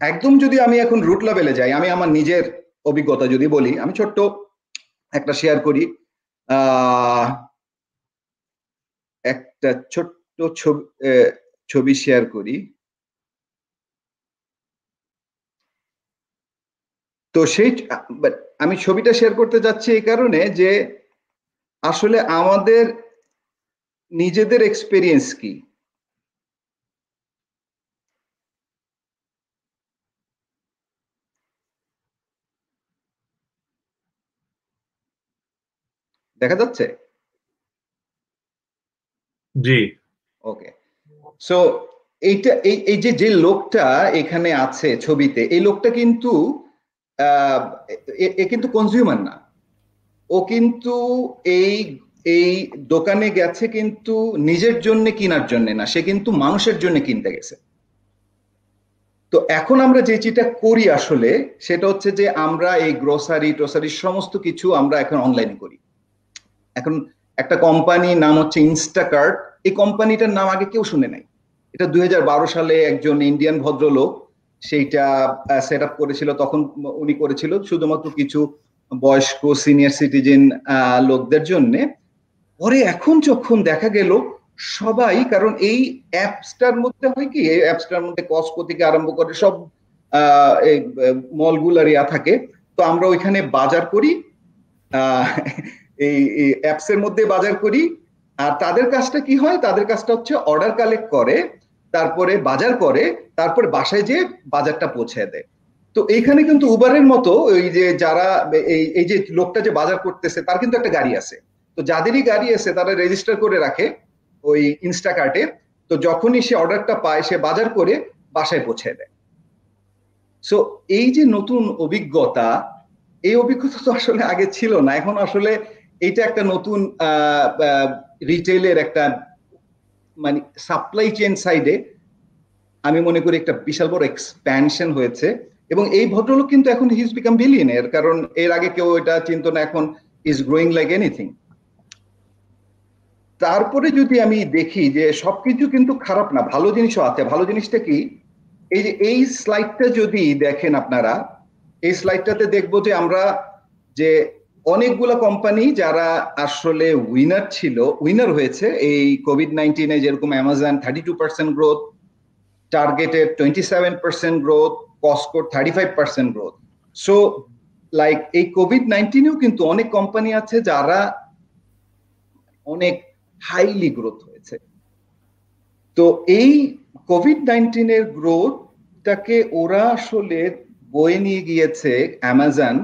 একদম যদি আমি এখন রুট লেভেলে যাই, আমি আমার নিজের অভিজ্ঞতা যদি বলি, আমি ছোট্ট একটা শেয়ার করি, একটা ছোট্ট ছবি শেয়ার করি। তো সেই আমি ছবিটা শেয়ার করতে যাচ্ছি এই কারণে যে আসলে আমাদের নিজেদের এক্সপেরিয়েন্স কি। দেখা যাচ্ছে? জি, ওকে। সো এইটা এই যে লোকটা এখানে আছে ছবিতে, এই লোকটা কিন্তু এ কিন্তু কনজিউমার না, ও কিন্তু এই দোকানে গেছে কিন্তু নিজের জন্য কেনার জন্য না, সে কিন্তু মানুষের জন্য কিনতে গেছে। তো এখন আমরা যে যেটা করি আসলে সেটা হচ্ছে যে আমরা এই গ্রোসারি সমস্ত কিছু আমরা এখন অনলাইনে করি। এখন একটা কোম্পানি নাম হচ্ছে ইনস্টাকার্ট, এই কোম্পানিটার নাম আগে কেউ শুনে নাই। এটা 2012 সালে একজন ইন্ডিয়ান ভদ্রলোক সেইটা সেট আপ করেছিল। তখন উনি করেছিল শুধুমাত্র কিছু বয়স্ক সিনিয়র সিটিজেন লোকদের জন্য। পরে এখন যখন দেখা গেল সবাই, কারণ এই অ্যাপসটার মধ্যে হয় কি, এই অ্যাপসটার মধ্যে কস্টকো থেকে আরম্ভ করে সব মলগুলার ইয়া থাকে, তো আমরা ওইখানে বাজার করি, এই অ্যাপসের মধ্যে বাজার করি। আর তাদের কাজটা কি হয়, তাদের কাজটা হচ্ছে অর্ডার কালেক্ট করে, তারপরে বাজার করে, তারপরে বাসায় যে বাজারটা পৌঁছে দেয়। তো এইখানে কিন্তু উবারের মতো ওই যে যারা এই যে লোকটা যে বাজার করতেছে তার কিন্তু একটা গাড়ি আছে, তো যাদেরই গাড়ি আছে তারা রেজিস্টার করে রাখে ওই ইনস্টাকার্টে। তো যখনই সে অর্ডারটা পায় সে বাজার করে বাসায় পৌঁছে দেয়। সো এই যে নতুন অভিজ্ঞতা, এই অভিজ্ঞতা তো আসলে আগে ছিল না। এখন আসলে এটা একটা নতুন রিটেইলের একটা মানে সাপ্লাই চেইন সাইডে আমি মনে করি একটা বিশাল বড় এক্সপ্যানশন হয়েছে। এবং এই ভদ্রলোক কিন্তু এখন হি ইজ বিকাম বিলিয়নিয়ার, কারণ এর আগে কেউ এটা চিন্তা না, এখন ইজ গ্রোয়িং লাইক এনিথিং। তারপরে যদি আমি দেখি যে সবকিছু কিন্তু খারাপ না, ভালো জিনিসও আছে। ভালো জিনিসটা কি, এই যে এই স্লাইডটা যদি দেখেন আপনারা, এই স্লাইডটাতে দেখবো যে আমরা যে অনেকগুলো কোম্পানি যারা আসলে উইনার হয়েছে এই কোভিড-19 যেরকম Amazon 32% growth, targeted 27% growth, Costco 35% growth. So like এই কোভিড-19 কিন্তু অনেক কোম্পানি আছে যারা অনেক হাইলি গ্রোথ হয়েছে। তো এই কোভিড-19 এর গ্রোথটাকে ওরা আসলে বয়ে নিয়ে গিয়েছে অ্যামাজন।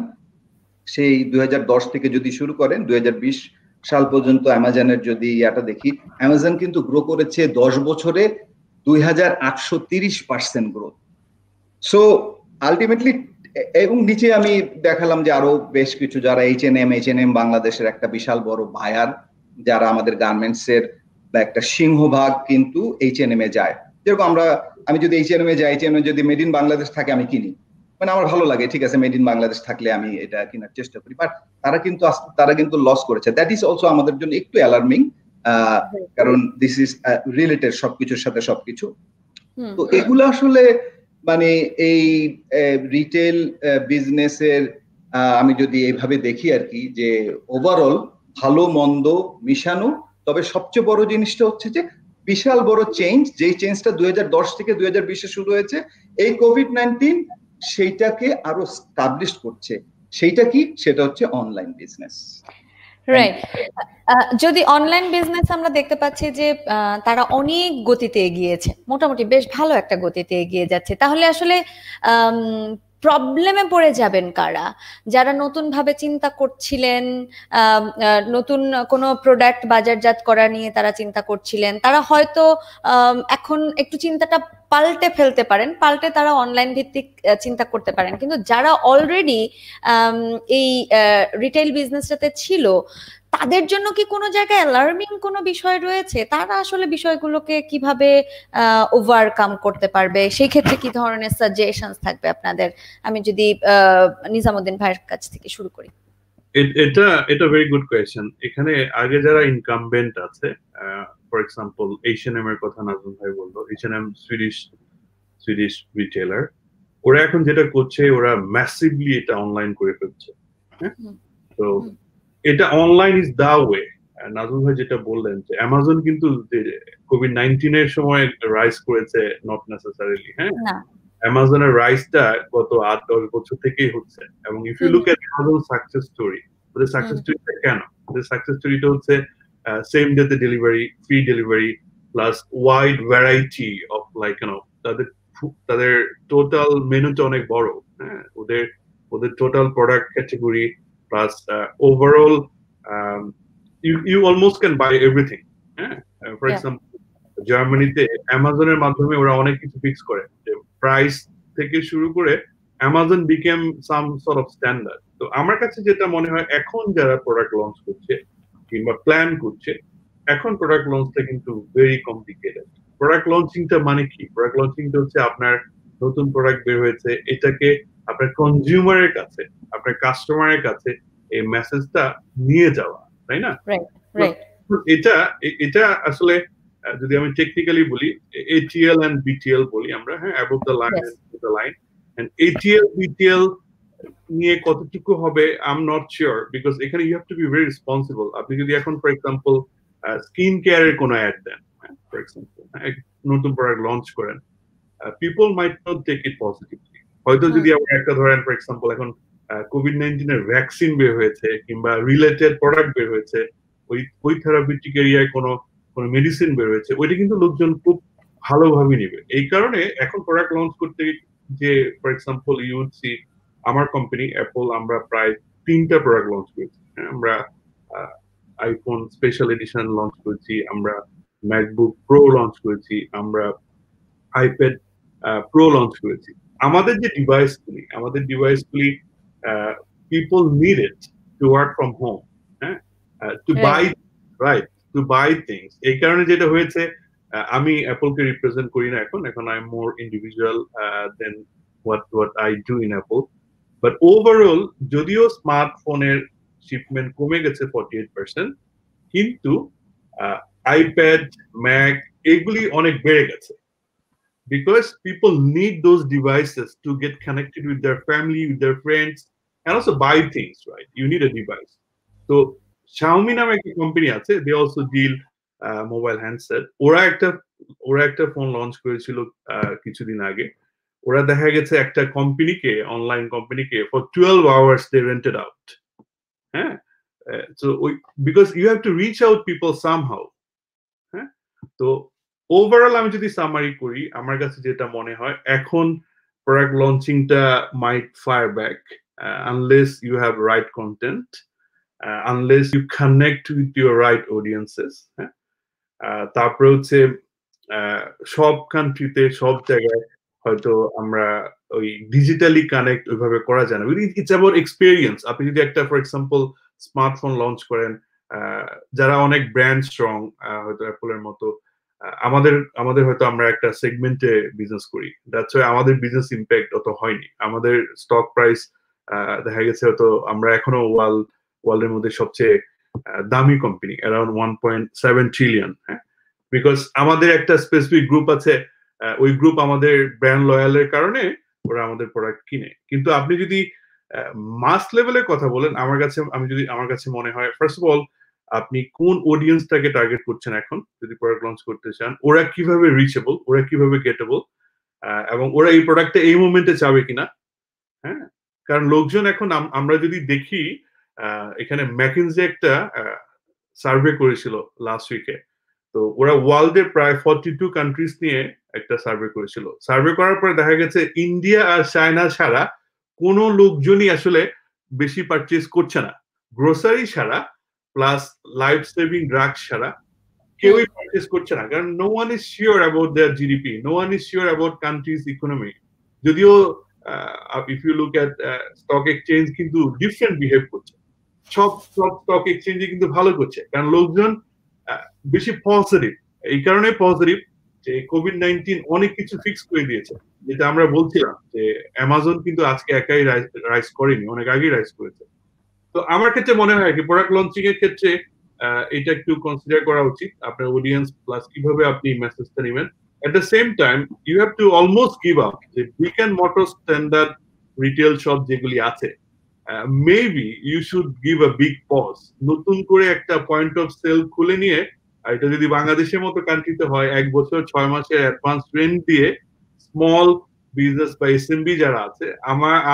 সেই 2010 থেকে যদি শুরু করেন 2020 সাল পর্যন্ত অ্যামাজনের যদি ইয়াটা দেখি, অ্যামাজন কিন্তু গ্রো করেছে 10 বছরে 2830% গ্রোথ। সো আলটিমেটলি এবং নিচে আমি দেখালাম যে আরো বেশ কিছু যারা H&M বাংলাদেশের একটা বিশাল বড় বায়ার, যারা আমাদের গার্মেন্টস এর একটা সিংহভাগ কিন্তু H&M এ যায়। যেরকম আমি যদি H&M এ যাই, H&M যদি মেড ইন বাংলাদেশ থাকে আমি কিনি, মানে আমার ভালো লাগে, ঠিক আছে মেড ইন বাংলাদেশ থাকলে আমি এটা কেনার চেষ্টা করি। বাট তারা কিন্তু লস করেছে। দ্যাট ইজ অলসো আমাদের জন্য একটু অ্যালার্মিং, কারণ দিস ইজ রিলেটেড সবকিছুর সাথে সবকিছু। তো এগুলো আসলে মানে এই রিটেল বিজনেসের আমি যদি এইভাবে দেখি আর কি, যে ওভারঅল ভালো মন্দ মিশানো। তবে সবচেয়ে বড় জিনিসটা হচ্ছে যে বিশাল বড় চেঞ্জ, যেই চেঞ্জটা 2010 থেকে 2020-এ শুরু হয়েছে, এই কোভিড-19 সেইটাকে আরো স্টাবলিশ করছে। সেইটা কি? সেটা হচ্ছে অনলাইন বিজনেস। রাইট। যদি অনলাইন বিজনেস আমরা দেখতে পাচ্ছি যে তারা অনেক গতিতে এগিয়েছে, মোটামুটি বেশ ভালো একটা গতিতে এগিয়ে যাচ্ছে, তাহলে আসলে প্রবলেমে পড়ে যাবেন কারা? যারা নতুন ভাবে চিন্তা করছিলেন, নতুন কোনো প্রোডাক্ট বাজারজাত করা নিয়ে তারা চিন্তা করছিলেন, তারা হয়তো এখন একটু চিন্তাটা পাল্টে ফেলতে পারেন, পাল্টে তারা অনলাইন ভিত্তিক চিন্তা করতে পারেন। কিন্তু যারা অলরেডি এই রিটেল বিজনেসটাতে ছিল, তাদের জন্য কি কোনো জায়গায় অ্যালার্মিং কোনো বিষয় রয়েছে? তারা আসলে বিষয়গুলোকে কিভাবে ওভারকাম করতে পারবে? সেই ক্ষেত্রে কি ধরনের সাজেশনস থাকবে আপনাদের? আমি যদি নিজামুদ্দিন ভাইয়ের কাছ থেকে শুরু করি। এটা ভেরি গুড কোয়েশ্চেন। এখানে আগে যারা ইনকামবেন্ট আছে, ফর এক্সাম্পল H&M এর কথা নাজমুল ভাই বললো, H&M সুইডিশ রিটেলার, ওরা এখন যেটা করছে, ওরা ম্যাসিভলি এটা অনলাইন করে ফেলছে। তো এটা online is the way. Nazmul ভাই যেটা বললেন যে অ্যামাজন কিন্তু কোভিড-19 এর সময় রাইজ করেছে, নট নেসেসারিলি। হ্যাঁ, অ্যামাজনের রাইজটা গত 8-10 বছর থেকেই হচ্ছে। এবং if you look at Amazon success story, ওদের সাকসেস স্টোরিটা কেন? ওদের সাকসেস স্টোরিটা হচ্ছে সেম ডেতে delivery, free delivery, plus wide variety of like তাদের টোটাল মেনুটা অনেক বড়। হ্যাঁ, ওদের total product category plus overall you almost can buy everything. হ্যাঁ, ফর এক্সাম্পল জার্মানিতে অ্যামাজনের মাধ্যমে ওরা অনেক কিছু ফিক্স করে, প্রাইস থেকে শুরু করে Amazon became some sort of standard. তো আমার কাছে যেটা মনে হয়, এখন যারা প্রোডাক্ট লঞ্চ করছে কিংবা প্ল্যান করছে, এখন প্রোডাক্ট লঞ্চটা কিন্তু ভেরি কমপ্লিকেটেড। প্রোডাক্ট লঞ্চিংটা মানে কি? প্রোডাক্ট লঞ্চিংটা হচ্ছে আপনার নতুন প্রোডাক্ট বের হয়েছে, এটাকে আপনার কনজিউমারের কাছে, আপনার কাস্টমারের কাছে এই মেসেজটা নিয়ে যাওয়া, তাই না? এটা আসলে যদি আমি টেকনিক্যালি বলি, ATL and BTL বলি আমরা, হ্যাঁ, above the line and below the line, and ATL BTL নিয়ে কতটুকু হবে I am not sure, because এখানে you have to be very responsible. আপনি যদি এখন ফর এক্সাম্পল স্কিন কেয়ারের কোনো অ্যাড দেন, ফর এক্সাম্পল নতুন প্রোডাক্ট লঞ্চ করেন, people might not take it positively. হয়তো যদি আবার একটা ধরেন ফর এক্সাম্পল এখন কোভিড-19 এর ভ্যাকসিন বের হয়েছে কিংবা রিলেটেড প্রোডাক্ট বের হয়েছে, ওই থেরাপিউটিক এরিয়ায় কোনো মেডিসিন বের হয়েছে, ওইটা কিন্তু লোকজন খুব ভালোভাবে নিবে। এই কারণে এখন প্রোডাক্ট লঞ্চ করতে যে ফর এক্সাম্পল ইউসি আমার কোম্পানি অ্যাপল, আমরা প্রায় 3টা প্রোডাক্ট লঞ্চ করেছি। আমরা আইফোন স্পেশাল এডিশন লঞ্চ করেছি, আমরা ম্যাকবুক প্রো লঞ্চ করেছি, আমরা আইপ্যাড প্রো লঞ্চ করেছি। আমাদের ডিভাইসগুলি people need it to work from home, to buy things. এই কারণে যেটা হয়েছে, আমি অ্যাপলকে রিপ্রেজেন্ট করি না এখন I am more individual than what I do in Apple. But overall, যদিও স্মার্টফোনের শিপমেন্ট কমে গেছে 48%, কিন্তু আইপ্যাড, ম্যাক এগুলি অনেক বেড়ে গেছে, because people need those devices to get connected with their family, with their friends, and also buy things, right? You need a device. So Xiaomi নামে একটা কোম্পানি আছে, they also deal mobile handset. ওরা একটা phone launch করেছিল কিছুদিন আগে। ওরা দেখা গেছে একটা কোম্পানিকে, অনলাইন কোম্পানিকে, for 12 hours they rented out. হ্যাঁ, so because you have to reach out people somehow. হ্যাঁ, তো ওভারঅল আমি যদি সামারি করি, আমার কাছে যেটা মনে হয়, এখন প্রোডাক্ট লঞ্চিংটা might fire back unless you have right content, unless you connect with your right audiences. তারপরে হচ্ছে সব কান্ট্রিতে, সব জায়গায় হয়তো আমরা ওই ডিজিটালি কানেক্ট ওইভাবে করা যায় না। It's about experience. আপনি যদি একটা ফর এক্সাম্পল স্মার্টফোন লঞ্চ করেন, যারা অনেক ব্র্যান্ড স্ট্রং, হয়তো অ্যাপলের মতো, আমাদের হয়তো আমরা একটা সেগমেন্টে বিজনেস করি, দ্যাটস ওয়াই আমাদের বিজনেস ইম্প্যাক্ট অত হয়নি। আমাদের স্টক প্রাইস দেখা গেছে হয়তো আমরা এখনো ওয়ার্ল্ডের মধ্যে সবচেয়ে দামি কোম্পানি, অ্যারাউন্ড 1.7 ট্রিলিয়ন। হ্যাঁ, বিকজ আমাদের একটা স্পেসিফিক গ্রুপ আছে, ওই গ্রুপ আমাদের ব্র্যান্ড লয়ালের কারণে ওরা আমাদের প্রোডাক্ট কিনে। কিন্তু আপনি যদি মাস লেভেলের কথা বলেন, আমার কাছে মনে হয় ফার্স্ট অফ অল আপনি কোন অডিয়েন্সটাকে টার্গেট করছেন এখন যদি প্রোডাক্ট লঞ্চ করতে চান, ওরা কিভাবে রিচেবল, ওরা কিভাবে গেটেবল, এবং ওরা এই প্রোডাক্টটা এই মোমেন্টে চাবে কিনা। হ্যাঁ, কারণ লোকজন এখন আমরা যদি দেখি, এখানে ম্যাকিনজে একটা সার্ভে করেছিল লাস্ট উইকে, তো ওরা ওয়ার্ল্ডের প্রায় 42 কান্ট্রিজ নিয়ে একটা সার্ভে করেছিল। সার্ভে করার পরে দেখা গেছে ইন্ডিয়া আর চায়না ছাড়া কোনো লোকজনই আসলে বেশি পারচেজ করছে না। গ্রোসারি ছাড়া প্লাস লাইফ সেভিং ড্রাগস ছাড়া কেউই পারচেজ করছে না, কারণ no one is sure about their GDP, no one is sure about country's economy. যদিও if you look at stock exchange কিন্তু ডিফারেন্ট বিহেভ করছে, সব স্টক এক্সচেঞ্জে কিন্তু ভালো করছে, কারণ লোকজন বেশি পজিটিভ। এই কারণে পজিটিভ যে কোভিড-19 অনেক কিছু ফিক্স করে দিয়েছে, যেটা আমরা বলছিলাম যে অ্যামাজন কিন্তু আজকে একাই রাইজ করেনি, অনেক আগেই রাইজ করেছে। তো আমার ক্ষেত্রে মনে হয় কি প্রোডাক্ট লঞ্চিং এর ক্ষেত্রে এটা একটু কনসিডার করা উচিত, আপনার অডিয়েন্স প্লাস কিভাবে আপনি মেসেজটা নেবেন। At the same time you have to almost give up যে brick and mortar standard retail shop যেগুলি আছে, maybe you should give a big pause, নতুন করে একটা পয়েন্ট অফ সেল খুলে নিয়ে, এটা যদি বাংলাদেশের মতো কান্ট্রিতে হয় 1 বছর 6 মাসের অ্যাডভান্স রেন্ট দিয়ে স্মল বিজনেস বা এসএমবি যারা আছে,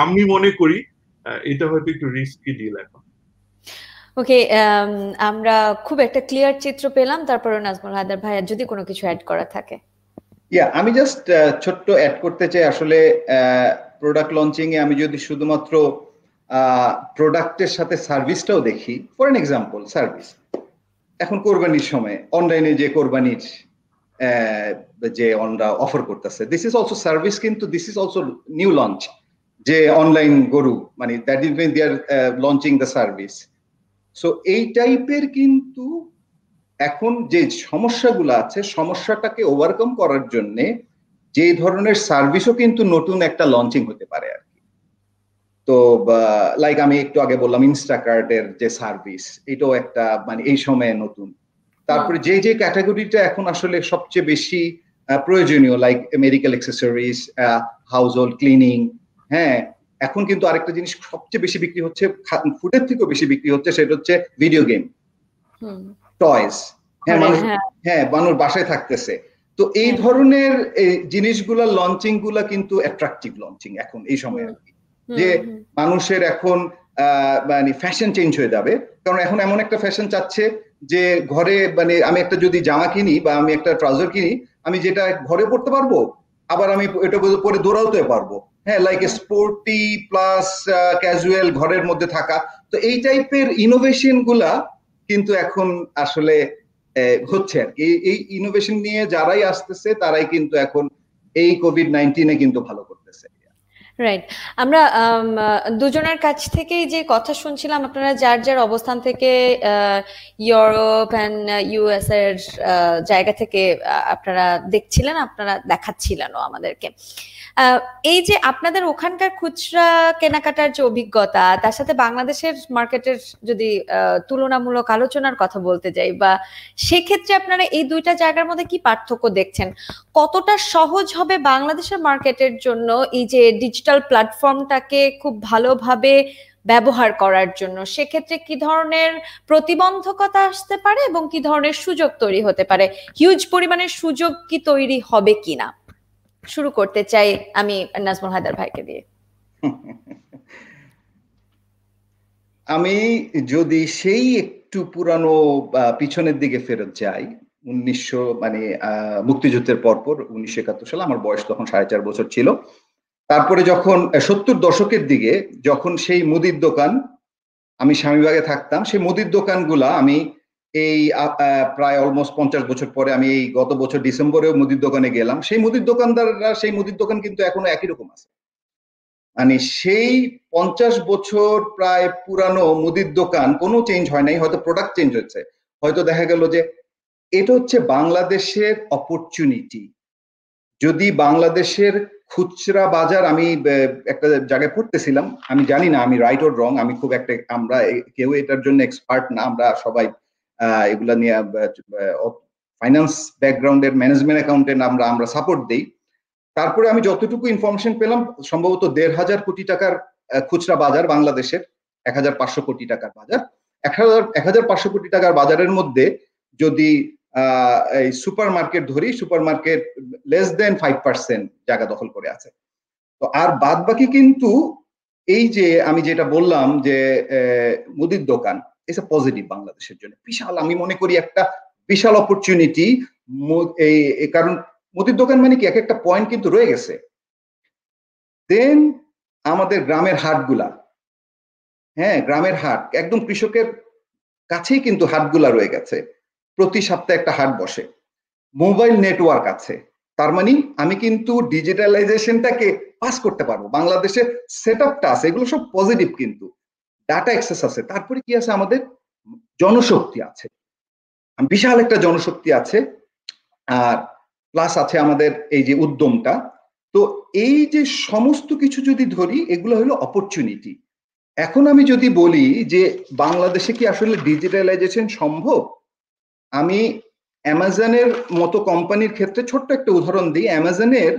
আমি মনে করি এটা হয়তো একটু রিস্কি ডিল এখন। ওকে, আমরা খুব একটা ক্লিয়ার চিত্র পেলাম। তারপরে নাজমুল হায়দার ভাইয়া যদি কোনো কিছু অ্যাড করা থাকে। আমি জাস্ট ছোট্ট অ্যাড করতে চাই। আসলে প্রোডাক্ট লঞ্চিং এ আমি যদি শুধুমাত্র প্রোডাক্টের সাথে সার্ভিসটাও দেখি, ফর এন এক্সাম্পল সার্ভিস, এখন কোরবানির সময় অনলাইনে যে কোরবানির যে আমরা অফার করতেছে, দিস ইজ অলসো সার্ভিস, কিন্তু this is also new launch, যে অনলাইন গরু, মানে that is mean they are launching the service. So এই টাইপের কিন্তু এখন যে সমস্যাগুলো আছে, সমস্যাটাকে ওভারকাম করার জন্য যে ধরনের সার্ভিসও কিন্তু নতুন একটা লঞ্চিং হতে পারে আর কি। তো লাইক আমি একটু আগে বললাম ইনস্টাকার্টের যে সার্ভিস, এটাও একটা মানে এই সময়ে নতুন। তারপরে যে যে ক্যাটাগরিটা এখন আসলে সবচেয়ে বেশি প্রয়োজনীয়, like medical accessories, house hold cleaning, হ্যাঁ, এখন কিন্তু আরেকটা জিনিস সবচেয়ে বেশি বিক্রি হচ্ছে, ফুডের থেকেও বেশি বিক্রি হচ্ছে, সেটা হচ্ছে ভিডিও গেম, টয়েস। মানুষ বাসায় থাকতেছে, তো এই ধরনের জিনিসগুলা লঞ্চিং গুলা কিন্তু অ্যাট্রাকটিভ লঞ্চিং এখন এই সময় আর কি, যে মানুষের এখন মানে ফ্যাশন চেঞ্জ হয়ে যাবে। কারণ এখন এমন একটা ফ্যাশন চাচ্ছে যে ঘরে, মানে আমি একটা যদি জামা কিনি বা আমি একটা ট্রাউজার কিনি, আমি যেটা ঘরে পড়তে পারবো, আবার আমি এটা পরে দৌড়াতে পারবো, হ্যাঁ, লাইক স্পোর্টি প্লাস ক্যাজুয়াল, ঘরের মধ্যে থাকা। তো এই টাইপের ইনোভেশন গুলা কিন্তু এখন আসলে হচ্ছে আর কি। এই ইনোভেশন নিয়ে যারাই আসতেছে তারাই কিন্তু এখন এই কোভিড-19 কিন্তু ভালো করতেছে। রাইট, আমরা দুজনের কাছ থেকেই যে কথা শুনছিলাম, আপনারা যার যার অবস্থান থেকে ইউরোপ অ্যান্ড ইউএস এর জায়গা থেকে আপনারা দেখছিলেন, আপনারা দেখাচ্ছিলেনও আমাদেরকে। এই যে আপনাদের ওখানকার খুচরা কেনাকাটার যে অভিজ্ঞতা, তার সাথে বাংলাদেশের মার্কেটের যদি তুলনামূলক আলোচনার কথা বলতে যাই, বা সেক্ষেত্রে আপনারা এই দুইটা জায়গার মধ্যে কি পার্থক্য দেখছেন? কতটা সহজ হবে বাংলাদেশের মার্কেটের জন্য এই যে ডিজিটাল প্ল্যাটফর্মটাকে খুব ভালোভাবে ব্যবহার করার জন্য? সেক্ষেত্রে কি ধরনের প্রতিবন্ধকতা আসতে পারে এবং কি ধরনের সুযোগ তৈরি হতে পারে? হিউজ পরিমাণের সুযোগ কি তৈরি হবে কিনা? শুরু করতে চাই আমি নাজমুল হায়দার ভাইকে দিয়ে। আমি যদি সেই একটু পুরানো পিছনের দিকে ফেরত যাই, 1900 মানে মুক্তিযুদ্ধের পরপর 1971 সালে, আমার বয়স তখন 4.5 বছর ছিল। তারপরে যখন 70 দশকের দিকে, যখন সেই মুদির দোকান, আমি স্বামীবাগে থাকতাম, সেই মুদির দোকানগুলা আমি এই প্রায় অলমোস্ট 50 বছর পরে আমি এই গত বছর ডিসেম্বরেও মুদির দোকানে গেলাম, সেই মুদির দোকানদাররা সেই মুদির দোকান কিন্তু এখনো একই রকম আছে। মানে সেই 50 বছর প্রায় পুরানো মুদির দোকান কোনো চেঞ্জ হয় নাই, হয়তো প্রোডাক্ট চেঞ্জ হয়েছে, হয়তো দেখা গেল যে এটা হচ্ছে বাংলাদেশের অপরচুনিটি। যদি বাংলাদেশের খুচরা বাজার, আমি একটা জায়গায় পড়তেছিলাম, আমি জানি না আমি রাইট অর রং, আমি খুব একটা, আমরা কেউ এটার জন্য এক্সপার্ট না, আমরা সবাই এগুলা নিয়ে ফাইন্যান্স ব্যাকগ্রাউন্ডের ম্যানেজমেন্ট অ্যাকাউন্টেন্ট, আমরা সাপোর্ট দেই। তারপরে আমি যতটুকু ইনফরমেশন পেলাম, সম্ভবত 1,500 কোটি টাকার খুচরা বাজার বাংলাদেশের, 1,500 কোটি টাকার বাজার, 1,500 কোটি টাকার বাজারের মধ্যে যদি এই সুপার মার্কেট ধরি, সুপার মার্কেট লেস দেন 5% জায়গা দখল করে আছে। তো আর বাদ বাকি কিন্তু এই যে আমি যেটা বললাম যে মুদির দোকান, ইটস আ পজিটিভ বাংলাদেশের জন্য বিশাল, আমি মনে করি একটা বিশাল অপরচুনিটি। এই কারণ মুদির দোকান মানে কি এক একটা পয়েন্ট কিন্তু রয়ে গেছে। দেন আমাদের গ্রামের হাটগুলা, হ্যাঁ গ্রামের হাট একদম কৃষকের কাছেই কিন্তু হাটগুলা রয়ে গেছে, প্রতি সপ্তাহে একটা হাট বসে, মোবাইল নেটওয়ার্ক আছে, তার মানে আমি কিন্তু ডিজিটালাইজেশনটাকে পাস করতে পারবো, বাংলাদেশে সেটআপটা আছে, এগুলো সব পজিটিভ। কিন্তু ডাটা অ্যাক্সেস আছে, তারপরে কি আছে, আমাদের জনশক্তি আছে, বিশাল একটা জনশক্তি আছে, আর প্লাস আছে আমাদের এই যে উদ্যমটা। তো এই যে সমস্ত কিছু যদি ধরি, এগুলো হলো অপরচুনিটি। এখন আমি যদি বলি যে বাংলাদেশে কি আসলে ডিজিটালাইজেশন সম্ভব, আমি অ্যামাজনের মতো কোম্পানির ক্ষেত্রে ছোট্ট একটা উদাহরণ দিই। অ্যামাজনের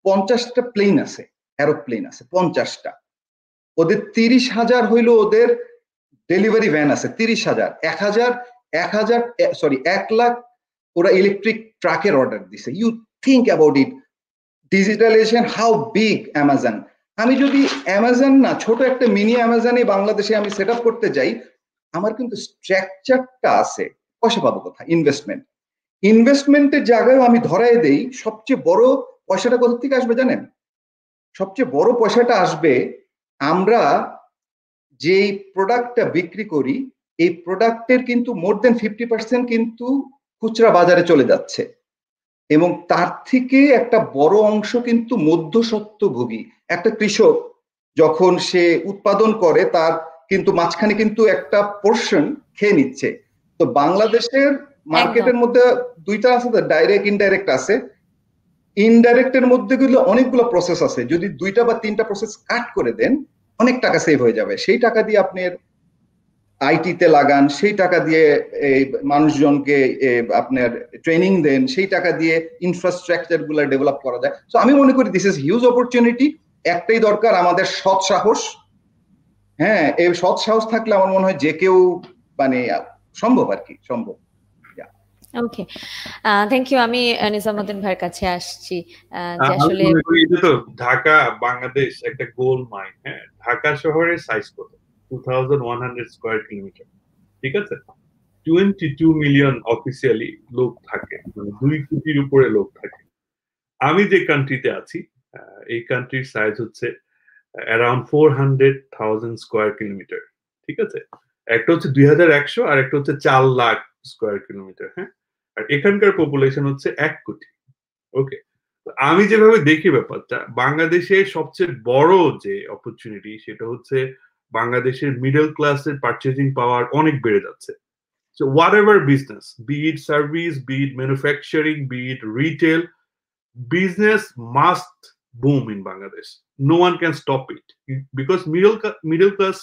50টা প্লেন আছে, এরোপ্লেন আছে 50টা, ওদের 30,000 হইলো ওদের ডেলিভারি ভ্যান আছে, 30,000, 1 লাখ ওরা ইলেকট্রিক ট্রাকের অর্ডার দিছে। You think about it, digitalisation how big Amazon. আমি যদি অ্যামাজন না, ছোট একটা মিনি অ্যামাজনে বাংলাদেশে আমি সেট আপ করতে যাই, আমার কিন্তু স্ট্রাকচারটা আছে, পয়সা পাবো কোথায়? ইনভেস্টমেন্টের জায়গায় আমি ধরাই দেই, সবচেয়ে বড় পয়সাটা কোথা থেকে আসবে জানেন? সবচেয়ে বড় পয়সাটা আসবে আমরা যেই প্রোডাক্টটা বিক্রি করি, এই প্রোডাক্টের কিন্তু মোর দেন 50% কিন্তু খুচরা বাজারে চলে যাচ্ছে, এবং তার থেকে একটা বড় অংশ কিন্তু মধ্যস্বত্বভোগী। একটা কৃষক যখন সে উৎপাদন করে, তার কিন্তু মাঝখানে কিন্তু একটা পোর্শন খেয়ে নিচ্ছে। তো বাংলাদেশের মার্কেটের মধ্যে দুইটা আছে, ডাইরেক্ট ইনডাইরেক্ট আছে। ইনডাইরেক্টের মধ্যে গুলো অনেকগুলো প্রসেস আছে, যদি 2টা বা 3টা প্রসেস কাট করে দেন, অনেক টাকা সেভ হয়ে যাবে। সেই টাকা দিয়ে আপনার আইটিতে লাগান, সেই টাকা দিয়ে মানুষজনকে আপনার ট্রেনিং দেন, সেই টাকা দিয়ে ইনফ্রাস্ট্রাকচার গুলো ডেভেলপ করা যায়। তো আমি মনে করি দিস ইজ হিউজ অপরচুনিটি। একটাই দরকার, আমাদের সৎ সাহস। হ্যাঁ, এই সৎ সাহস থাকলে আমার মনে হয় যে কেউ মানে সম্ভব, আর কি সম্ভব। ওকে, থ্যাংক ইউ। আমি নিজামুদ্দিন ভাইয়ের কাছে আসছি। যে আসলে তো ঢাকা বাংলাদেশ একটা গোল্ড মাইন। হ্যাঁ, ঢাকা শহরের সাইজ কত? 2100 স্কয়ার কিলোমিটার, ঠিক আছে? 22 মিলিয়ন অফিসিয়ালি লোক থাকে, মানে 2 কোটির উপরে লোক থাকে। আমি যে কান্ট্রিতে আছি, এই কান্ট্রির সাইজ হচ্ছে অ্যারাউন্ড 400,000 স্কয়ার কিলোমিটার, ঠিক আছে? একটা হচ্ছে 2100 আর একটা হচ্ছে 4 লাখ স্কয়ার কিলোমিটার। হ্যাঁ, আর এখানকার পপুলেশন হচ্ছে 1 কোটি। ওকে, আমি যেভাবে দেখি ব্যাপারটা, বাংলাদেশের সবচেয়ে বড় যে অপরচুনিটি, সেটা হচ্ছে বাংলাদেশের মিডল ক্লাসের পারচেজিং পাওয়ার অনেক বেড়ে যাচ্ছে। So whatever business, be it service, be it manufacturing, be it retail, business must boom in Bangladesh. No one can stop it because middle class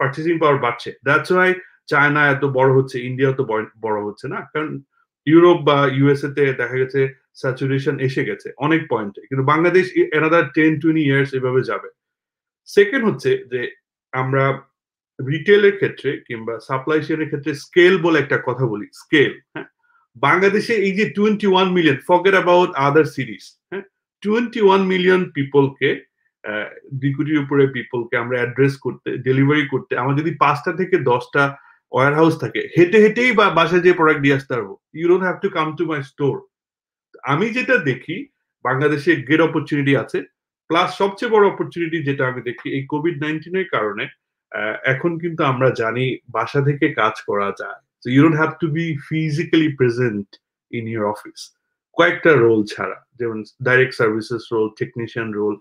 purchasing power বাড়ছে। That's why China এত বড় হচ্ছে, India এত বড় হচ্ছে না, কারণ Europe বা ইউএসএ তে দেখা গেছে স্যাচুরেশন এসে গেছে অনেক পয়েন্টে, কিন্তু বাংলাদেশ another 10-20 years এভাবে যাবে। সেকেন্ড হচ্ছে যে আমরা রিটেলের ক্ষেত্রে কিংবা সাপ্লাই চেইনের ক্ষেত্রে স্কেল বলে একটা কথা বলি, স্কেল। হ্যাঁ, বাংলাদেশে এই যে 21 million, forget about other series, হ্যাঁ, 21 মিলিয়ন পিপলকে, 2 কোটির উপরে পিপলকে আমরা অ্যাড্রেস করতে, ডেলিভারি করতে, আমার যদি 5টা থেকে 10টা ওয়্যার হাউস থাকে, হেঁটে হেঁটেই বা বাসায় যে প্রোডাক্ট দিয়ে আসতে পারবো। You don't have to come to my store. আমি যেটা দেখি, বাংলাদেশে গ্রেট অপরচুনিটি আছে। প্লাস সবচেয়ে বড় অপরচুনিটি যেটা আমি দেখি, এই কোভিড-19 এর কারণে এখন কিন্তু আমরা জানি বাসা থেকে কাজ করা যায়। So you don't have to be physically present in your office. কয়েকটা রোল ছাড়া, যেমন direct services role, technician role,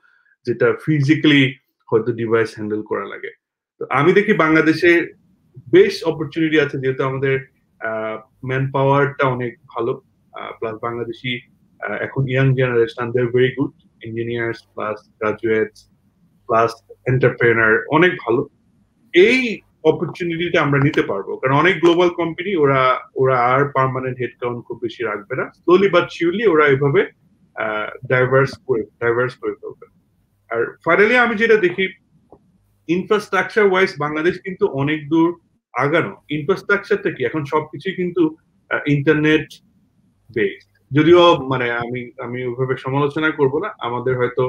যেটা ফিজিক্যালি হয়তো ডিভাইস হ্যান্ডেল করা লাগে। তো আমি দেখি বাংলাদেশে বেশ অপরচুনিটি আছে, যেহেতু আমাদের ম্যান পাওয়ারটা অনেক ভালো, প্লাস বাংলাদেশি এখন young generation, they are very good engineers plus graduates plus entrepreneur, অনেক ভালো। এই অপরচুনিটিটা আমরা নিতে পারবো, কারণ অনেক গ্লোবাল কোম্পানি ওরা আর পার্মানেন্ট হেডকাউন্ট খুব বেশি রাখবে না, স্লোলি বাট শিওরলি ওরা এভাবে ডাইভার্স করে ফেলবে। আর ফাইনালি আমি যেটা দেখি, ইনফ্রাস্ট্রাকচার ওয়াইজ বাংলাদেশ কিন্তু অনেক দূর আগানো। ইনফ্রাস্ট্রাকচারটা কি, এখন সবকিছুই কিন্তু ইন্টারনেট বেসড, যদিও মানে আমি ওইভাবে সমালোচনা করব না, আমাদের হয়তো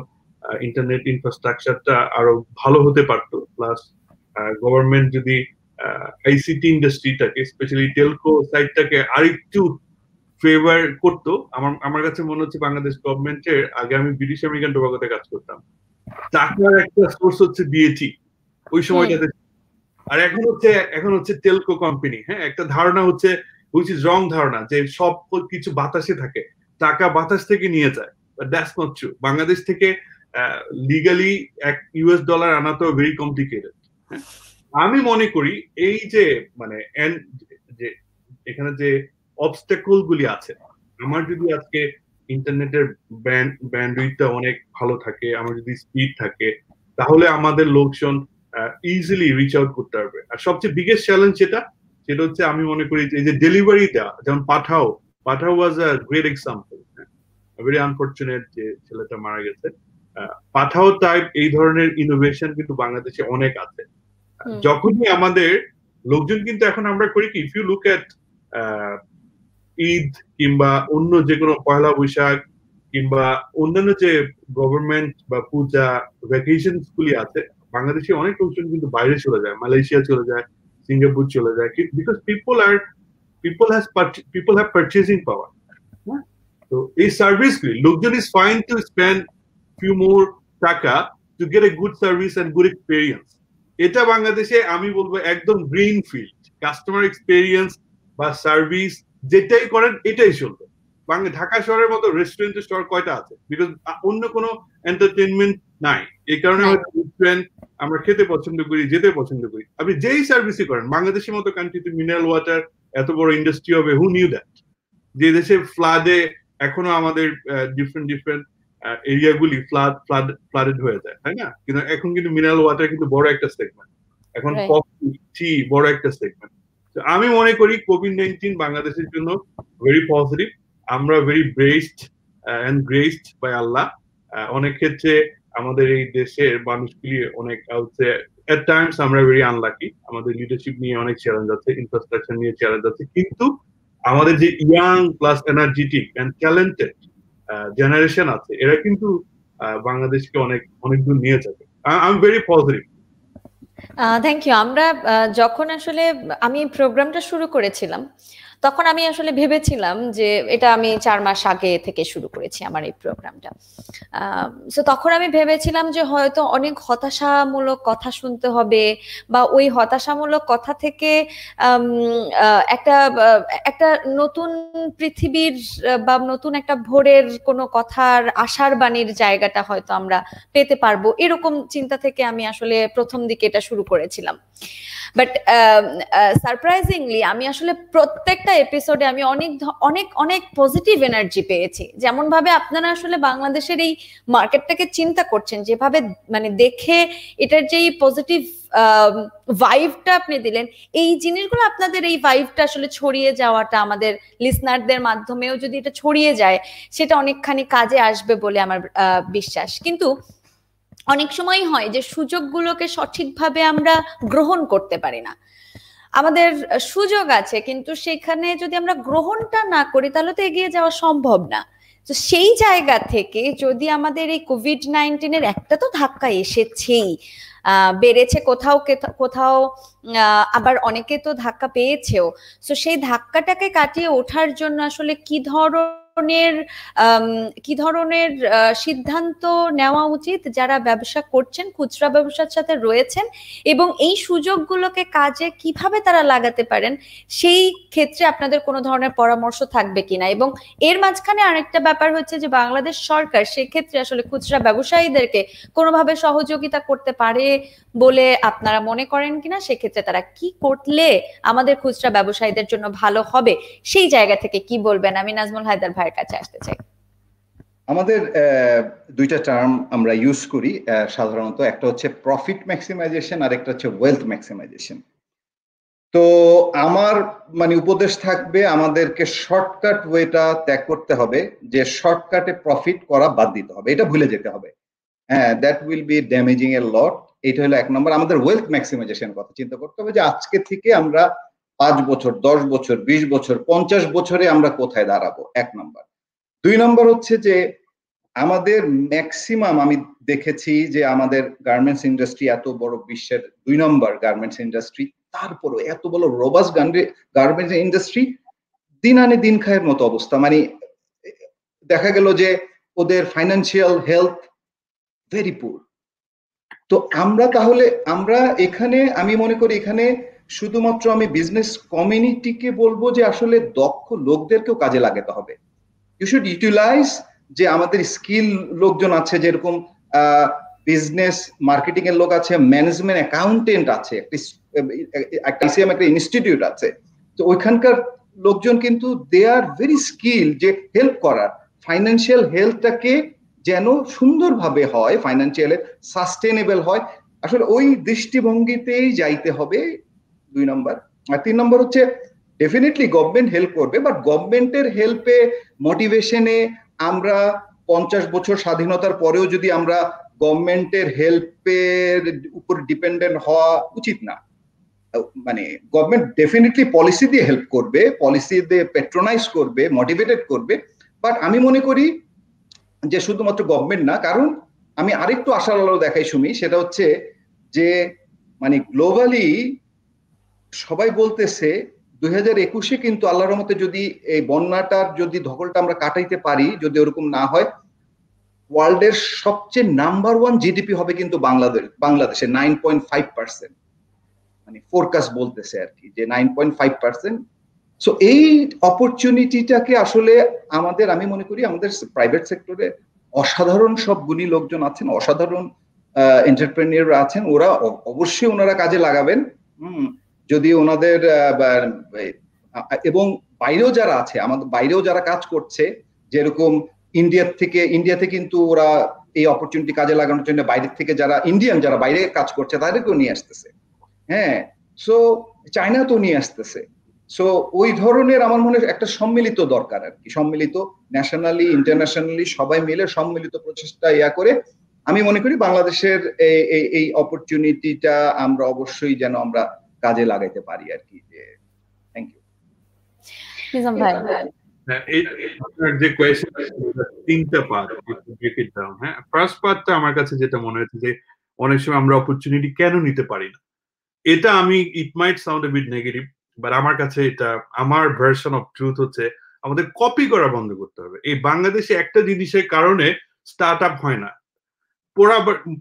ইন্টারনেট ইনফ্রাস্ট্রাকচারটা আরো ভালো হতে পারতো, প্লাস গভর্নমেন্ট যদি আইসিটি ইন্ডাস্ট্রিটাকে, স্পেশালি টেলকো সাইডটাকে আরেকটু ফেভার করতো। আমার কাছে মনে হচ্ছে বাংলাদেশ গভর্নমেন্টের, আগে আমি ব্রিটিশ আমেরিকান টোবাকোতে কাজ করতাম, টাকার একটা সোর্স হচ্ছে বিএটি ওই সময়টাতে, আর এখন হচ্ছে টেলকো কোম্পানি। হ্যাঁ, একটা ধারণা হচ্ছে, হুইচ ইজ রং ধারণা, যে সব কিছু বাতাসে থাকে, টাকা বাতাস থেকে নিয়ে যায়, but that's not true. Bangladesh থেকে লিগালি $1 আনা তো ভেরি কমপ্লিকেটেড। আমি মনে করি এই যে মানে যে এখানে যে অবস্টাকল গুলি আছে, আমার যদি আজকে ইন্টারনেটের ব্যান্ডউইথটা অনেক ভালো থাকে, আমার যদি স্পিড থাকে, তাহলে আমাদের লোকজন ইজিলি রিচ আউট করতে পারবে। আর সবচেয়ে বিগেস্ট চ্যালেঞ্জ সেটা হচ্ছে, আমি মনে করি যে ডেলিভারি দেওয়া, যেমন Pathao was a great example, very unfortunate যে ছেলেটা মারা গেছে। পাঠাও টাইপ এই ধরনের ইনোভেশন কিন্তু বাংলাদেশে অনেক আছে। যখনই আমাদের লোকজন কিন্তু এখন আমরা করি কি, if you look at Eid কিংবা অন্য যে কোনো পয়লা বৈশাখ কিংবা অন্যান্য যে গভর্নমেন্ট বা পূজা ভ্যাকেশন গুলি আছে, বাংলাদেশে অনেক লোকজন কিন্তু বাইরে চলে যায়, মালয়েশিয়া চলে যায়, সিঙ্গাপুর চলে যায়, because people have purchasing power. তো এই সার্ভিসগুলি লোকজন is fine to spend few more টাকা to get a good service and good experience. এটা বাংলাদেশে আমি বলবো একদম গ্রিন ফিল্ড, কাস্টমার এক্সপেরিয়েন্স বা সার্ভিস যেটাই করেন এটাই চলবে। ঢাকা শহরের মতো রেস্টুরেন্ট স্টোর কয়টা আছে? বিকজ অন্য কোনো এন্টারটেনমেন্ট নাই, এই কারণে আমরা খেতে পছন্দ করি, যেতে পছন্দ করি। আপনি যেই সার্ভিসই করেন, বাংলাদেশের মতো কান্ট্রিতে মিনারেল ওয়াটার এত বড় ইন্ডাস্ট্রি হবে, হু নিউ দ্যাট? যে দেশে ফ্লাডে এখনো আমাদের ডিফারেন্ট এরিয়াগুলি ফ্লাডেড হয়ে যায়, তাই না? কিন্তু এখন কিন্তু মিনারেল ওয়াটার কিন্তু বড় একটা সেগমেন্ট, এখন কফি টি বড় একটা সেগমেন্ট। আমি মনে করি কোভিড-19 বাংলাদেশের জন্য ভেরি পজিটিভ। আমরা ভেরি ব্লেসড এন্ড গ্রেসড বাই আল্লাহ। অনেক ক্ষেত্রে আমাদের এই দেশের মানুষগুলি অনেক এট টাইমস আমরা ভেরি আনলাকি। আমাদের লিডারশিপ নিয়ে অনেক চ্যালেঞ্জ আছে, ইনফ্রাস্ট্রাকচার নিয়ে চ্যালেঞ্জ আছে, কিন্তু আমাদের যে young plus energetic and talented generation আছে, এরা কিন্তু বাংলাদেশকে অনেক দূর নিয়ে যাবে। I am very positive. Thank you. আমরা যখন আসলে আমি প্রোগ্রামটা শুরু করেছিলাম, তখন আমি আসলে ভেবেছিলাম যে এটা আমি 4 মাস আগে থেকে শুরু করেছি আমার এই প্রোগ্রামটা। সো তখন আমি ভেবেছিলাম যে হয়তো অনেক হতাশামূলক কথা শুনতে হবে, বা ওই হতাশামূলক কথা থেকে একটা নতুন পৃথিবীর বা নতুন একটা ভোরের কোনো কথার আশার বাণীর জায়গাটা হয়তো আমরা পেতে পারবো, এরকম চিন্তা থেকে আমি আসলে প্রথম দিকে এটা শুরু করেছিলাম। বাট সারপ্রাইজিংলি আমি আসলে প্রত্যেকটা এপিসোডে আমি অনেক পজিটিভ এনার্জি পেয়েছি। যেমন ভাবে আপনারা আসলে বাংলাদেশের এই মার্কেটটাকে চিন্তা করছেন, যেভাবে মানে দেখে এটার যে পজিটিভ ভাইবটা আপনি দিলেন, এই জিনিসগুলো আপনাদের এই ভাইবটা আসলে ছড়িয়ে যাওয়াটা আমাদের লিসনারদের মাধ্যমেও যদি এটা ছড়িয়ে যায়, সেটা অনেকখানি কাজে আসবে বলে আমার বিশ্বাস। কিন্তু অনেক সময় হয় যে সুযোগগুলোকে সঠিকভাবে আমরা গ্রহণ করতে পারি না। আমাদের সুযোগ আছে, কিন্তু সেখানে যদি আমরা গ্রহণটা না করি তাহলে তো এগিয়ে যাওয়া সম্ভব না। তো সেই জায়গা থেকে যদি আমাদের এই কোভিড-19 একটা তো ধাক্কা এসেছেই, বেড়েছে কোথাও আবার অনেকে তো ধাক্কা পেয়েছেও। তো সেই ধাক্কাটাকে কাটিয়ে ওঠার জন্য আসলে কি ধরনের ধরনের সিদ্ধান্ত নেওয়া উচিত যারা ব্যবসা করছেন, খুচরা ব্যবসার সাথে রয়েছেন, এবং এই সুযোগগুলোকে কাজে কিভাবে তারা লাগাতে পারেন, সেই ক্ষেত্রে আপনাদের কোনো ধরনের পরামর্শ থাকবে কিনা? এবং এর মাঝখানে আরেকটা ব্যাপার হচ্ছে যে বাংলাদেশ সরকার সেক্ষেত্রে আসলে খুচরা ব্যবসায়ীদেরকে কোনোভাবে সহযোগিতা করতে পারে বলে আপনারা মনে করেন কিনা? সেক্ষেত্রে তারা কি করলে আমাদের খুচরা ব্যবসায়ীদের জন্য ভালো হবে, সেই জায়গা থেকে কি বলবেন? আমি নাজমুল হায়দার ভাইয়ের কাছে আসতে চাই। আমাদের দুইটা টার্ম আমরা ইউজ করি সাধারণত, একটা হচ্ছে প্রফিট ম্যাক্সিমাইজেশন আর একটা হচ্ছে ওয়েলথ ম্যাক্সিমাইজেশন। তো আমার মানে উপদেশ থাকবে আমাদেরকে শর্টকাট ওয়েটা ত্যাগ করতে হবে, যে শর্টকাটে প্রফিট করা বাদ দিতে হবে, এটা ভুলে যেতে হবে। হ্যাঁ, দ্যাট উইল বি ড্যামেজিং এ লট। এটা হলো এক নম্বর। আমাদের ওয়েলথ ম্যাক্সিমাইজেশন কথা চিন্তা করতে হবে, যে আজকে থেকে আমরা 5 বছর, 10 বছর, 20 বছর, 50 বছরে আমরা কোথায় দাঁড়াবো, এক নম্বর। 2 নম্বর হচ্ছে যে আমাদের ম্যাক্সিমাম আমি দেখেছি যে আমাদের গার্মেন্টস ইন্ডাস্ট্রি এত বড়, বিশ্বের 2 নম্বর গার্মেন্টস ইন্ডাস্ট্রি, তারপরও এত বড় রোবাস্ট গার্মেন্টস ইন্ডাস্ট্রি দিন আনে দিন খায়ের মতো অবস্থা। মানে দেখা গেল যে ওদের ফাইন্যান্সিয়াল হেলথ ভেরি পুর। তো আমরা এখানে, আমি মনে করি এখানে শুধুমাত্র আমি বিজনেস কমিউনিটিকে বলবো যে আসলে দক্ষ লোকদেরকেও কাজে লাগাতে হবে। ইউ শুড ইউটিলাইজ যে আমাদের স্কিল লোকজন আছে, যেরকম বিজনেস মার্কেটিং এর লোক আছে, ম্যানেজমেন্ট অ্যাকাউন্টেন্ট আছে, একটা ইনস্টিটিউট আছে। তো ওইখানকার লোকজন কিন্তু দে আর ভেরি স্কিল যে হেল্প করার, ফাইন্যান্সিয়াল হেলথটাকে যেন সুন্দরভাবে হয়, ফাইন্যান্সিয়াল সাস্টেনেবল হয়। আসলে ওই দৃষ্টিভঙ্গিতেই যাইতে হবে, 2 নম্বর। আর 3 নম্বর হচ্ছে ডেফিনেটলি গভর্নমেন্ট হেল্প করবে, বাট গভর্নমেন্টের হেল্পে, মোটিভেশনে আমরা 50 বছর স্বাধীনতার পরেও যদি আমরা গভর্নমেন্টের হেল্পের উপর ডিপেন্ডেন্ট হওয়া উচিত না। মানে গভর্নমেন্ট ডেফিনেটলি পলিসি দিয়ে হেল্প করবে, পলিসি দিয়ে পেট্রোনাইজ করবে, মোটিভেটেড করবে, বাট আমি মনে করি যে শুধুমাত্র গভর্নমেন্ট না, কারণ আমি আরেকটু আশার আলো দেখাই সুমি, সেটা হচ্ছে যে মানে গ্লোবালি সবাই বলতেছে 2021-এ কিন্তু আল্লাহর রহমতে যদি এই বন্যাটার যদি ধকলটা আমরা কাটাইতে পারি, যদি ওরকম না হয়, ওয়ার্ল্ডের সবচেয়ে নাম্বার 1 জিডিপি হবে কিন্তু বাংলাদেশে 9.5%, মানে ফোরকাস্ট বলতেছে আর কি, যে 9.5%। সো এই অপরচুনিটিটাকে আসলে আমাদের, আমি মনে করি আমাদের প্রাইভেট সেক্টরে অসাধারণ সব গুণী লোকজন আছেন, অসাধারণ এন্টারপ্রেনিয়র আছেন, ওরা অবশ্যই ওনারা কাজে লাগাবেন। যদি ওনাদের এবং বাইরেও যারা আছে, আমাদের বাইরেও যারা কাজ করছে, যেরকম ইন্ডিয়াতে কিন্তু ওরা এই অপরচুনিটি কাজে লাগানোর জন্য বাইরের থেকে যারা ইন্ডিয়ান যারা বাইরে কাজ করছে তাদেরকেও নিয়ে আসতেছে। হ্যাঁ, সো চায়না তো নিয়ে আসতেছে। সো ওই ধরনের আমার মনে হয় একটা সম্মিলিত দরকার আর কি, সম্মিলিত ন্যাশনালি ইন্টারন্যাশনালি সবাই মিলে সম্মিলিত প্রচেষ্টা করে আমি মনে করি বাংলাদেশের এই অপরচুনিটিটা আমরা অবশ্যই যেন আমরা কাজে লাগাইতে পারি আর কি। Thank you. নিজাম ভাই, আপনার যে কোয়েশ্চেন, 3টা পার্ট, ব্রেক ইট ডাউন। হ্যাঁ, ফার্স্ট পার্টটা আমার কাছে যেটা মনে হচ্ছে যে অনেক সময় আমরা অপরচুনিটি কেন নিতে পারি না, এটা আমি, it might sound a bit negative, but আমার কাছে এটা, আমার ভার্সন অফ ট্রুথ হচ্ছে আমাদের কপি করা বন্ধ করতে হবে। এই বাংলাদেশে একটা জিনিসের কারণে স্টার্ট আপ হয় না।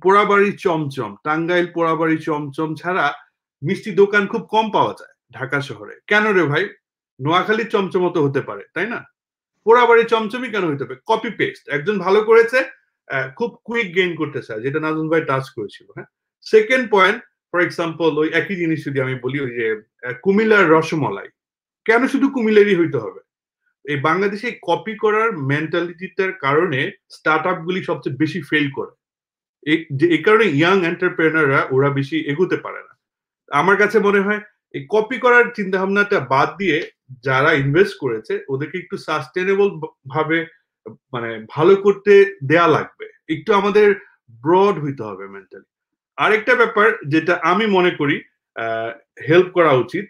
পোড়াবাড়ি চমচম, টাঙ্গাইল পোড়াবাড়ি চমচম ছাড়া মিষ্টি দোকান খুব কম পাওয়া যায় ঢাকা শহরে। কেন রে ভাই? নোয়াখালীর চমচম তো হতে পারে, তাই না? পোড়াবাড়ি চমচমই কেন হতে হবে? Copy paste. একজন ভালো করেছে, খুব কুইক গেইন করতে চায়, যেটা নাজমুল ভাই টাচ করেছিল। হ্যাঁ, সেকেন্ড পয়েন্ট, ফর এক্সাম্পল ওই একই জিনিস যদি আমি বলি, ওই যে কুমিল্লার রসমালাই, কেন শুধু কুমিল্লারই হইতে হবে? এই বাংলাদেশে কপি করার মেন্টালিটিটার কারণে স্টার্ট আপ গুলি সবচেয়ে বেশি ফেল করে। এই কারণে ইয়াং এন্টারপ্রেনাররা ওরা বেশি এগোতে পারে না। আমার কাছে মনে হয় এই কপি করার চিন্তা ভাবনাটা বাদ দিয়ে যারা ইনভেস্ট করেছে ওদেরকে একটু সাস্টেনেবল ভাবে মানে ভালো করতে দেয়া লাগবে, একটু আমাদের ব্রড হইতে হবে মেন্টালি। আরেকটা ব্যাপার যেটা আমি মনে করি হেল্প করা উচিত,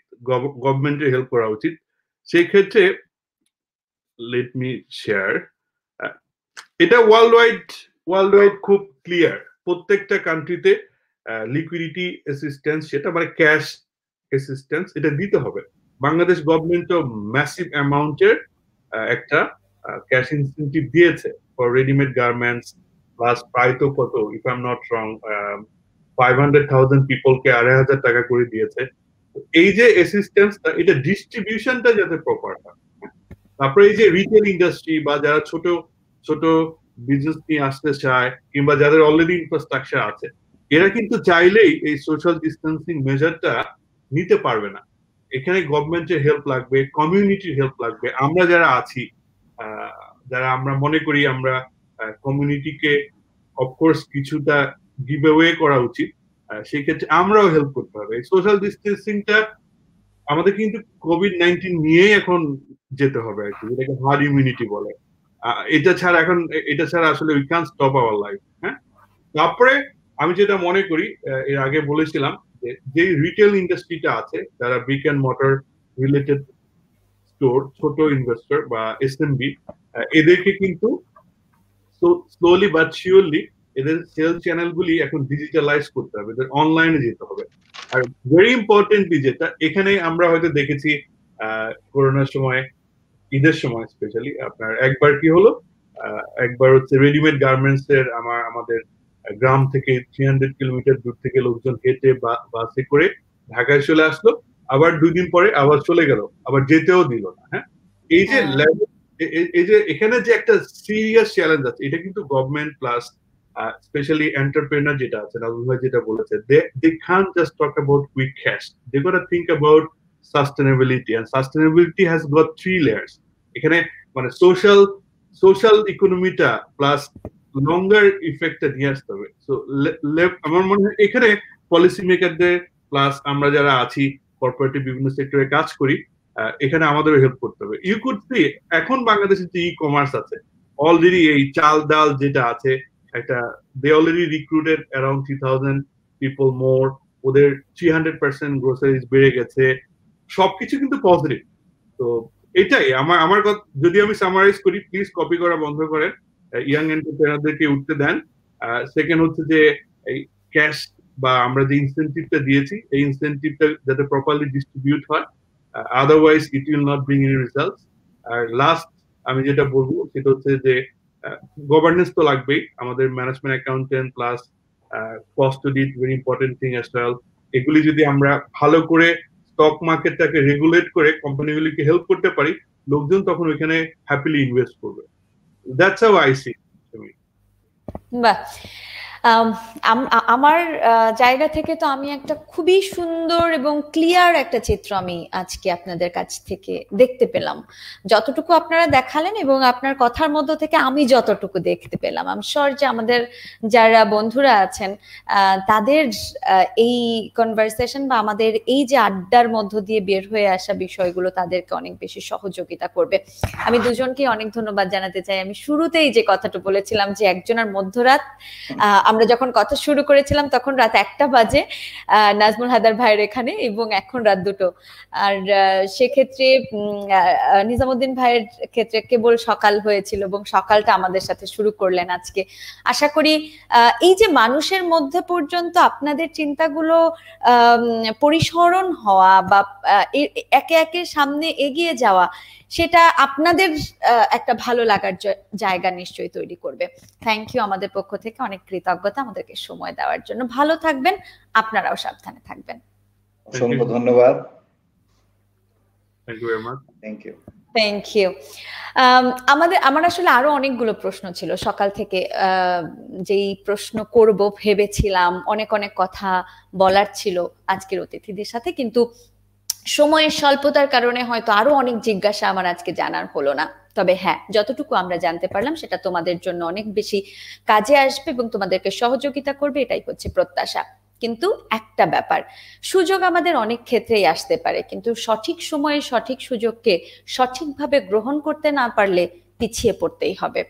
গভর্নমেন্টের হেল্প করা উচিত, সেই ক্ষেত্রে লেট মি শেয়ার, এটা ওয়ার্ল্ড ওয়াইড খুব ক্লিয়ার, প্রত্যেকটা কান্ট্রিতে লিকুইডিটি অ্যাসিস্ট্যান্স, সেটা মানে ক্যাশ অ্যাসিস্ট্যান্স, এটা দিতে হবে। বাংলাদেশ গভর্নমেন্টও ম্যাসিভ অ্যামাউন্টের একটা ক্যাশ ইনসেন্টিভ দিয়েছে ফর রেডিমেড গার্মেন্টস, প্লাস প্রায় তো কত, if I am not wrong, 500,000 পিপলকে 2,500 টাকা করে দিয়েছে। এই যে অ্যাসিস্ট্যান্সটা, এটা ডিস্ট্রিবিউশনটা যাতে প্রপার হয়। তারপরে এই যে রিটেল ইন্ডাস্ট্রি বা যারা ছোট ছোট বিজনেস নিয়ে আসতে চায়, কিংবা যাদের অলরেডি ইনফ্রাস্ট্রাকচার আছে, এরা কিন্তু চাইলেই এই সোশ্যাল ডিস্টেন্সিং মেজারটা নিতে পারবে না। এখানে গভর্নমেন্টের হেল্প লাগবে, কমিউনিটির হেল্প লাগবে। আমরা যারা আছি, যারা আমরা মনে করি আমরা কমিউনিটিকে অফকোর্স কিছুটা গিভ অ্যাওয়ে করা উচিত, সেই ক্ষেত্রে আমরাও হেল্প করতে হবে। এই সোশ্যাল ডিস্টেন্সিংটা আমাদের কিন্তু কোভিড-19 নিয়েই এখন যেতে হবে আর কি, যেটাকে হার্ড ইমিউনিটি বলে। এটা ছাড়া আসলে we can stop our life. হ্যাঁ, তারপরে আমি যেটা মনে করি, এর আগে বলেছিলাম যে রিটেল ইন্ডাস্ট্রিটা আছে, যারা brick and mortar related store, ছোট ইনভেস্টর বা এসএমবি, এদেরকে কিন্তু স্লোলি বাট শিওরলি এদের সেল চ্যানেলগুলি এখন ডিজিটালাইজ করতে হবে, এদের অনলাইনে যেতে হবে। আর ভেরি ইম্পর্টেন্টলি যেটা এখানে আমরা হয়তো দেখেছি করোনার সময়, ঈদের সময় স্পেশালি, আপনার একবার কি হলো, একবার হচ্ছে রেডিমেড গার্মেন্টস এর আমাদের গ্রাম থেকে 300 কিলোমিটার দূর থেকে লোকজন হেঁটে বাসে করে ঢাকায় চলে আসলো, আবার 2 দিন পরে আবার চলে গেল, আবার যেতেও দিল না। হ্যাঁ, এই যে এখানে যে একটা সিরিয়াস চ্যালেঞ্জ আছে, এটা কিন্তু গভর্নমেন্ট প্লাস স্পেশালি এন্টারপ্রেনার যেটা আছে, নাজমুল ভাই যেটা বলেছে, they can't just talk about quick cash, they gotta think about sustainability, and sustainability has got 3 layers. এখানে মানে সোশ্যাল ইকোনমিটা প্লাস লঙ্গার ইফেক্টটা নিয়ে আসতে হবে। সো আমার মনে হয় এখানে পলিসি মেকারদের প্লাস আমরা যারা আছি কর্পোরেটিভ বিভিন্ন সেক্টরে কাজ করি, এখানে আমাদের হেল্প করতে হবে। ইউ কুড সি এখন বাংলাদেশে যে ই কমার্স আছে, অলরেডি এই চাল ডাল যেটা আছে, একটা they already recruited around 3,000 people more, ওদের 300% গ্রোসারিজ বেড়ে গেছে, সবকিছু কিন্তু পজিটিভ। তো এটাই আমার কথা। যদি আমি সামারাইজ করি, প্লিজ কপি করা বন্ধ করেন, ইয়াং এন্টারপ্রেনারদেরকে উঠতে দেন। সেকেন্ড হচ্ছে যে এই ক্যাশ বা আমরা যে ইনসেন্টিভটা দিয়েছি, এই ইনসেন্টিভটা যাতে প্রপারলি ডিস্ট্রিবিউট হয়, otherwise it will not bring any results. আর লাস্ট আমি যেটা বলবো সেটা হচ্ছে যে গভর্নেন্স তো লাগবেই, আমাদের management accountant plus cost audit, very important thing as well. এগুলি যদি আমরা ভালো করে স্টক মার্কেটটাকে রেগুলেট করে কোম্পানিগুলিকে হেল্প করতে পারি, লোকজন তখন ওইখানে হ্যাপিলি ইনভেস্ট করবে। That's how I see. বাহ, আমার জায়গা থেকে তো আমি একটা খুবই সুন্দর এবং ক্লিয়ার একটা চিত্র আমি আজকে আপনাদের কাছ থেকে দেখতে পেলাম। যতটুকু আপনারা দেখালেন এবং আপনার কথার মধ্য থেকে আমি যতটুকু দেখতে পেলাম, আমি শিওর যে আমাদের যারা বন্ধুরা আছেন তাদের এই কনভারসেশন বা আমাদের এই যে আড্ডার মধ্য দিয়ে বের হয়ে আসা বিষয়গুলো তাদেরকে অনেক বেশি সহযোগিতা করবে। আমি দুজনকে অনেক ধন্যবাদ জানাতে চাই। আমি শুরুতেই যে কথাটা বলেছিলাম যে একজনের মধ্যরাত, আমরা যখন কথা শুরু করেছিলাম তখন রাত 1টা বাজে নাজমুল হায়দার ভাইয়ের এখানে, এবং এখন রাত 2টো। আর সেক্ষেত্রে নিজামুদ্দিন ভাইয়ের ক্ষেত্রে কেবল সকাল হয়েছিল এবং সকালটা আমাদের সাথে শুরু করলেন আজকে। আশা করি এই যে মানুষের মধ্যে পর্যন্ত আপনাদের চিন্তাগুলো পরিসরণ হওয়া বা একে একে সামনে এগিয়ে যাওয়া, সেটা আপনাদের একটা ভালো লাগার জায়গা নিশ্চয়ই তৈরি করবে। থ্যাংক ইউ আমাদের পক্ষ থেকে, অনেক কৃতজ্ঞতা আমাদেরকে সময় দেওয়ার জন্য। ভালো থাকবেন, আপনারাও সাবধানে থাকবেন। অসংখ্য ধন্যবাদ। Thank you very much. Thank you. Thank you. আমার আসলে আরো অনেকগুলো প্রশ্ন ছিল সকাল থেকে, যেই প্রশ্ন করব ভেবেছিলাম, অনেক কথা বলার ছিল আজকের অতিথিদের সাথে, কিন্তু সময়ের স্বল্পতার কারণে হয়তো আরো অনেক জিজ্ঞাসা আমার আজকে জানার হলো না। তবে হ্যাঁ, যতটুকু আমরা জানতে পারলাম সেটা তোমাদের জন্য অনেক বেশি কাজে আসবে এবং তোমাদেরকে সহযোগিতা করবে, এটাই হচ্ছে প্রত্যাশা। কিন্তু একটা ব্যাপার, সুযোগ আমাদের অনেক ক্ষেত্রেই আসতে পারে, কিন্তু সঠিক সময়ে সঠিক সুযোগকে সঠিকভাবে গ্রহণ করতে না পারলে পিছিয়ে পড়তেই হবে।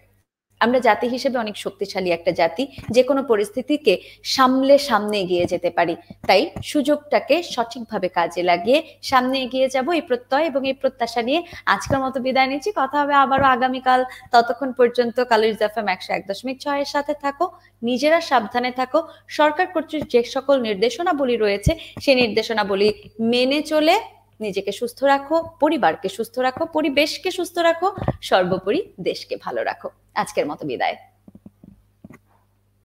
আমরা জাতি হিসেবে অনেক শক্তিশালী একটা জাতি, যে কোনো পরিস্থিতিকে সামনে এগিয়ে যেতে পারি। তাই সুযোগটাকে সঠিকভাবে কাজে লাগিয়ে সামনে এগিয়ে যাব, এই প্রত্যয় এবং এই প্রত্যাশা নিয়ে আজকের মতো বিদায় নিচ্ছি। কথা হবে আবারও আগামীকাল। ততক্ষণ পর্যন্ত কালেজ এফএম 101.6 এর সাথে থাকো, নিজেরা সাবধানে থাকো। সরকার কর্তৃক যে সকল নির্দেশনাবলী রয়েছে সেই নির্দেশনাবলী মেনে চলে নিজেকে সুস্থ রাখো, পরিবারকে সুস্থ রাখো, পরিবেশকে সুস্থ রাখো, সর্বোপরি দেশকে ভালো রাখো। আজকের মতো বিদায়।